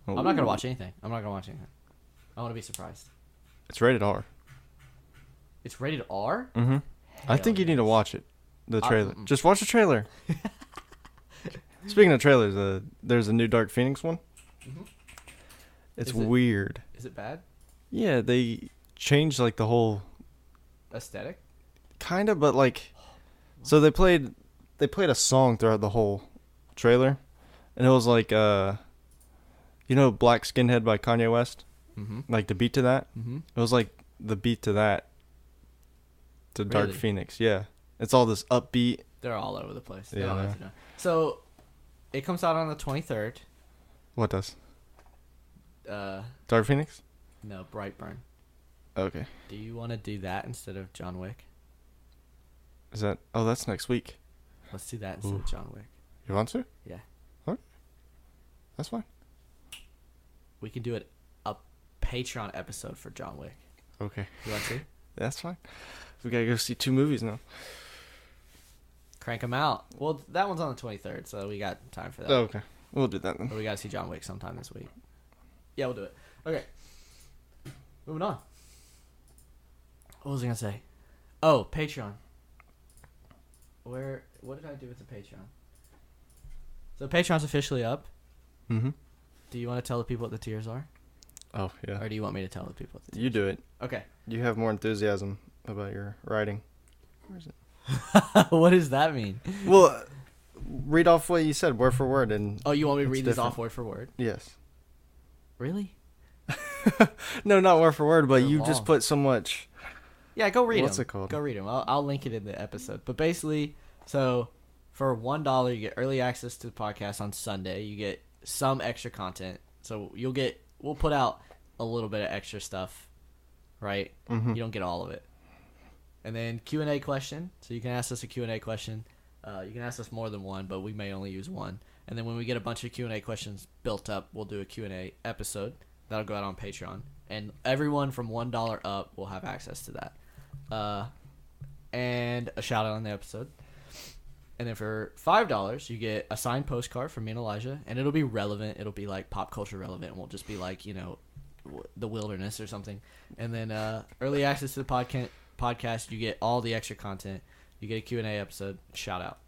I'm not gonna watch anything. I want to be surprised. It's rated R. It's rated R? Mm-hmm. I think you need to watch it. The trailer. Just watch the trailer. Speaking of trailers, there's a new Dark Phoenix one. Mm-hmm. It's weird. Is it bad? Yeah, they changed like the whole aesthetic. Kind of, but like, so they played a song throughout the whole trailer, and it was like Black Skinhead by Kanye West. Mm-hmm. Like the beat to that. Mm-hmm. It was like the beat to that. To Dark Really? Phoenix, yeah. It's all this upbeat. They're all over the place. Yeah. So, it comes out on the 23rd. What does? Dark Phoenix? No, Brightburn. Okay. Do you want to do that instead of John Wick? Is that? Oh, that's next week. Let's do that instead of John Wick. You want to? Yeah. All right. That's fine. We can do a Patreon episode for John Wick. Okay. You want to? That's fine. We gotta go see 2 movies now. Crank them out. Well, that one's on the 23rd, so we got time for that. Oh, okay. We'll do that then. But we gotta see John Wick sometime this week. Yeah, we'll do it. Okay. Moving on. What was I gonna say? Oh, Patreon. What did I do with the Patreon? So Patreon's officially up. Mm-hmm. Do you want to tell the people what the tiers are? Oh, yeah. Or do you want me to tell the people what the tiers You do it. Okay. You have more enthusiasm about your writing. Where is it? What does that mean? Well, read off what you said word for word. And Oh, you want me to it's read this different. off word for word? Yes. Really? No, not word for word, but They're you long. just put so much. Yeah, go read them. What's it called? Go read them. I'll link it in the episode. But basically, so for $1, you get early access to the podcast on Sunday. You get some extra content. So we'll put out a little bit of extra stuff, right? Mm-hmm. You don't get all of it. And then Q&A question. So you can ask us a Q&A question. You can ask us more than one, but we may only use one. And then when we get a bunch of Q&A questions built up, we'll do a Q&A episode. That'll go out on Patreon. And everyone from $1 up will have access to that. And a shout out on the episode. And then for $5, you get a signed postcard from me and Elijah. And it'll be relevant. It'll be like pop culture relevant. It won't just be like, the wilderness or something. And then early access to the podcast, you get all the extra content. You get a Q&A episode, shout out.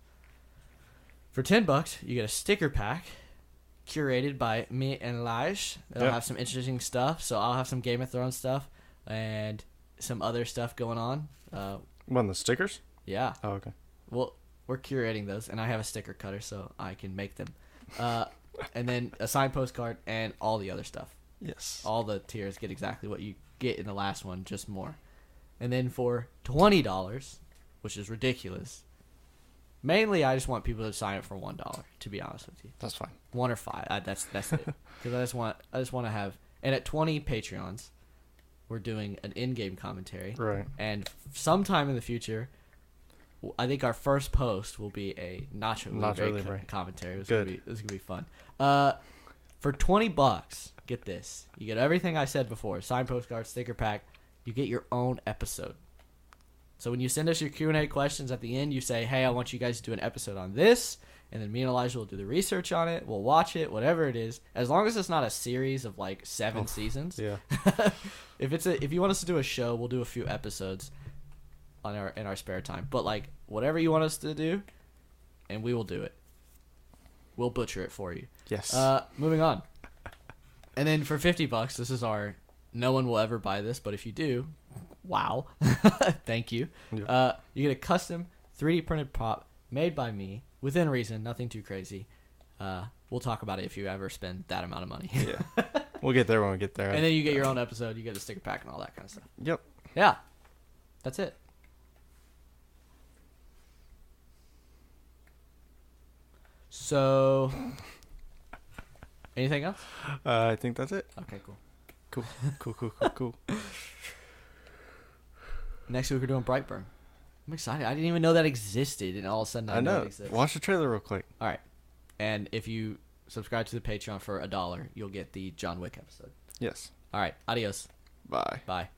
For $10, you get a sticker pack curated by me and Elijah. It'll have some interesting stuff. So I'll have some Game of Thrones stuff and some other stuff going on. What, the stickers? Yeah. Oh, okay. Well, we're curating those, and I have a sticker cutter, so I can make them. And then a signed postcard and all the other stuff. Yes. All the tiers get exactly what you get in the last one, just more. And then for $20, which is ridiculous, mainly I just want people to sign up for $1, to be honest with you. That's fine. 1 or 5. That's it. Because I just want to have, and at 20 Patreons, we're doing an in-game commentary. Right. And sometime in the future, I think our first post will be a Nacho Libre commentary. This is gonna be fun. For $20, get this. You get everything I said before: signed postcard, sticker pack. You get your own episode. So when you send us your Q&A questions at the end, you say, "Hey, I want you guys to do an episode on this," and then me and Elijah will do the research on it. We'll watch it, whatever it is, as long as it's not a series of like 7 seasons. Yeah. If you want us to do a show, we'll do a few episodes in our spare time. But like whatever you want us to do, and we will do it. We'll butcher it for you. Yes. Moving on. And then for $50, this is our. No one will ever buy this, but if you do, wow, thank you. Yeah. You get a custom 3D printed prop made by me, within reason, nothing too crazy. We'll talk about it if you ever spend that amount of money. Yeah. We'll get there when we get there. And then you get your own episode, you get a sticker pack and all that kind of stuff. Yep. Yeah. That's it. So, anything else? I think that's it. Okay, cool. Cool. Next week we're doing Brightburn. I'm excited. I didn't even know that existed, and all of a sudden I know it exists. Watch the trailer real quick. All right. And if you subscribe to the Patreon for $1, you'll get the John Wick episode. Yes. All right. Adios. Bye. Bye.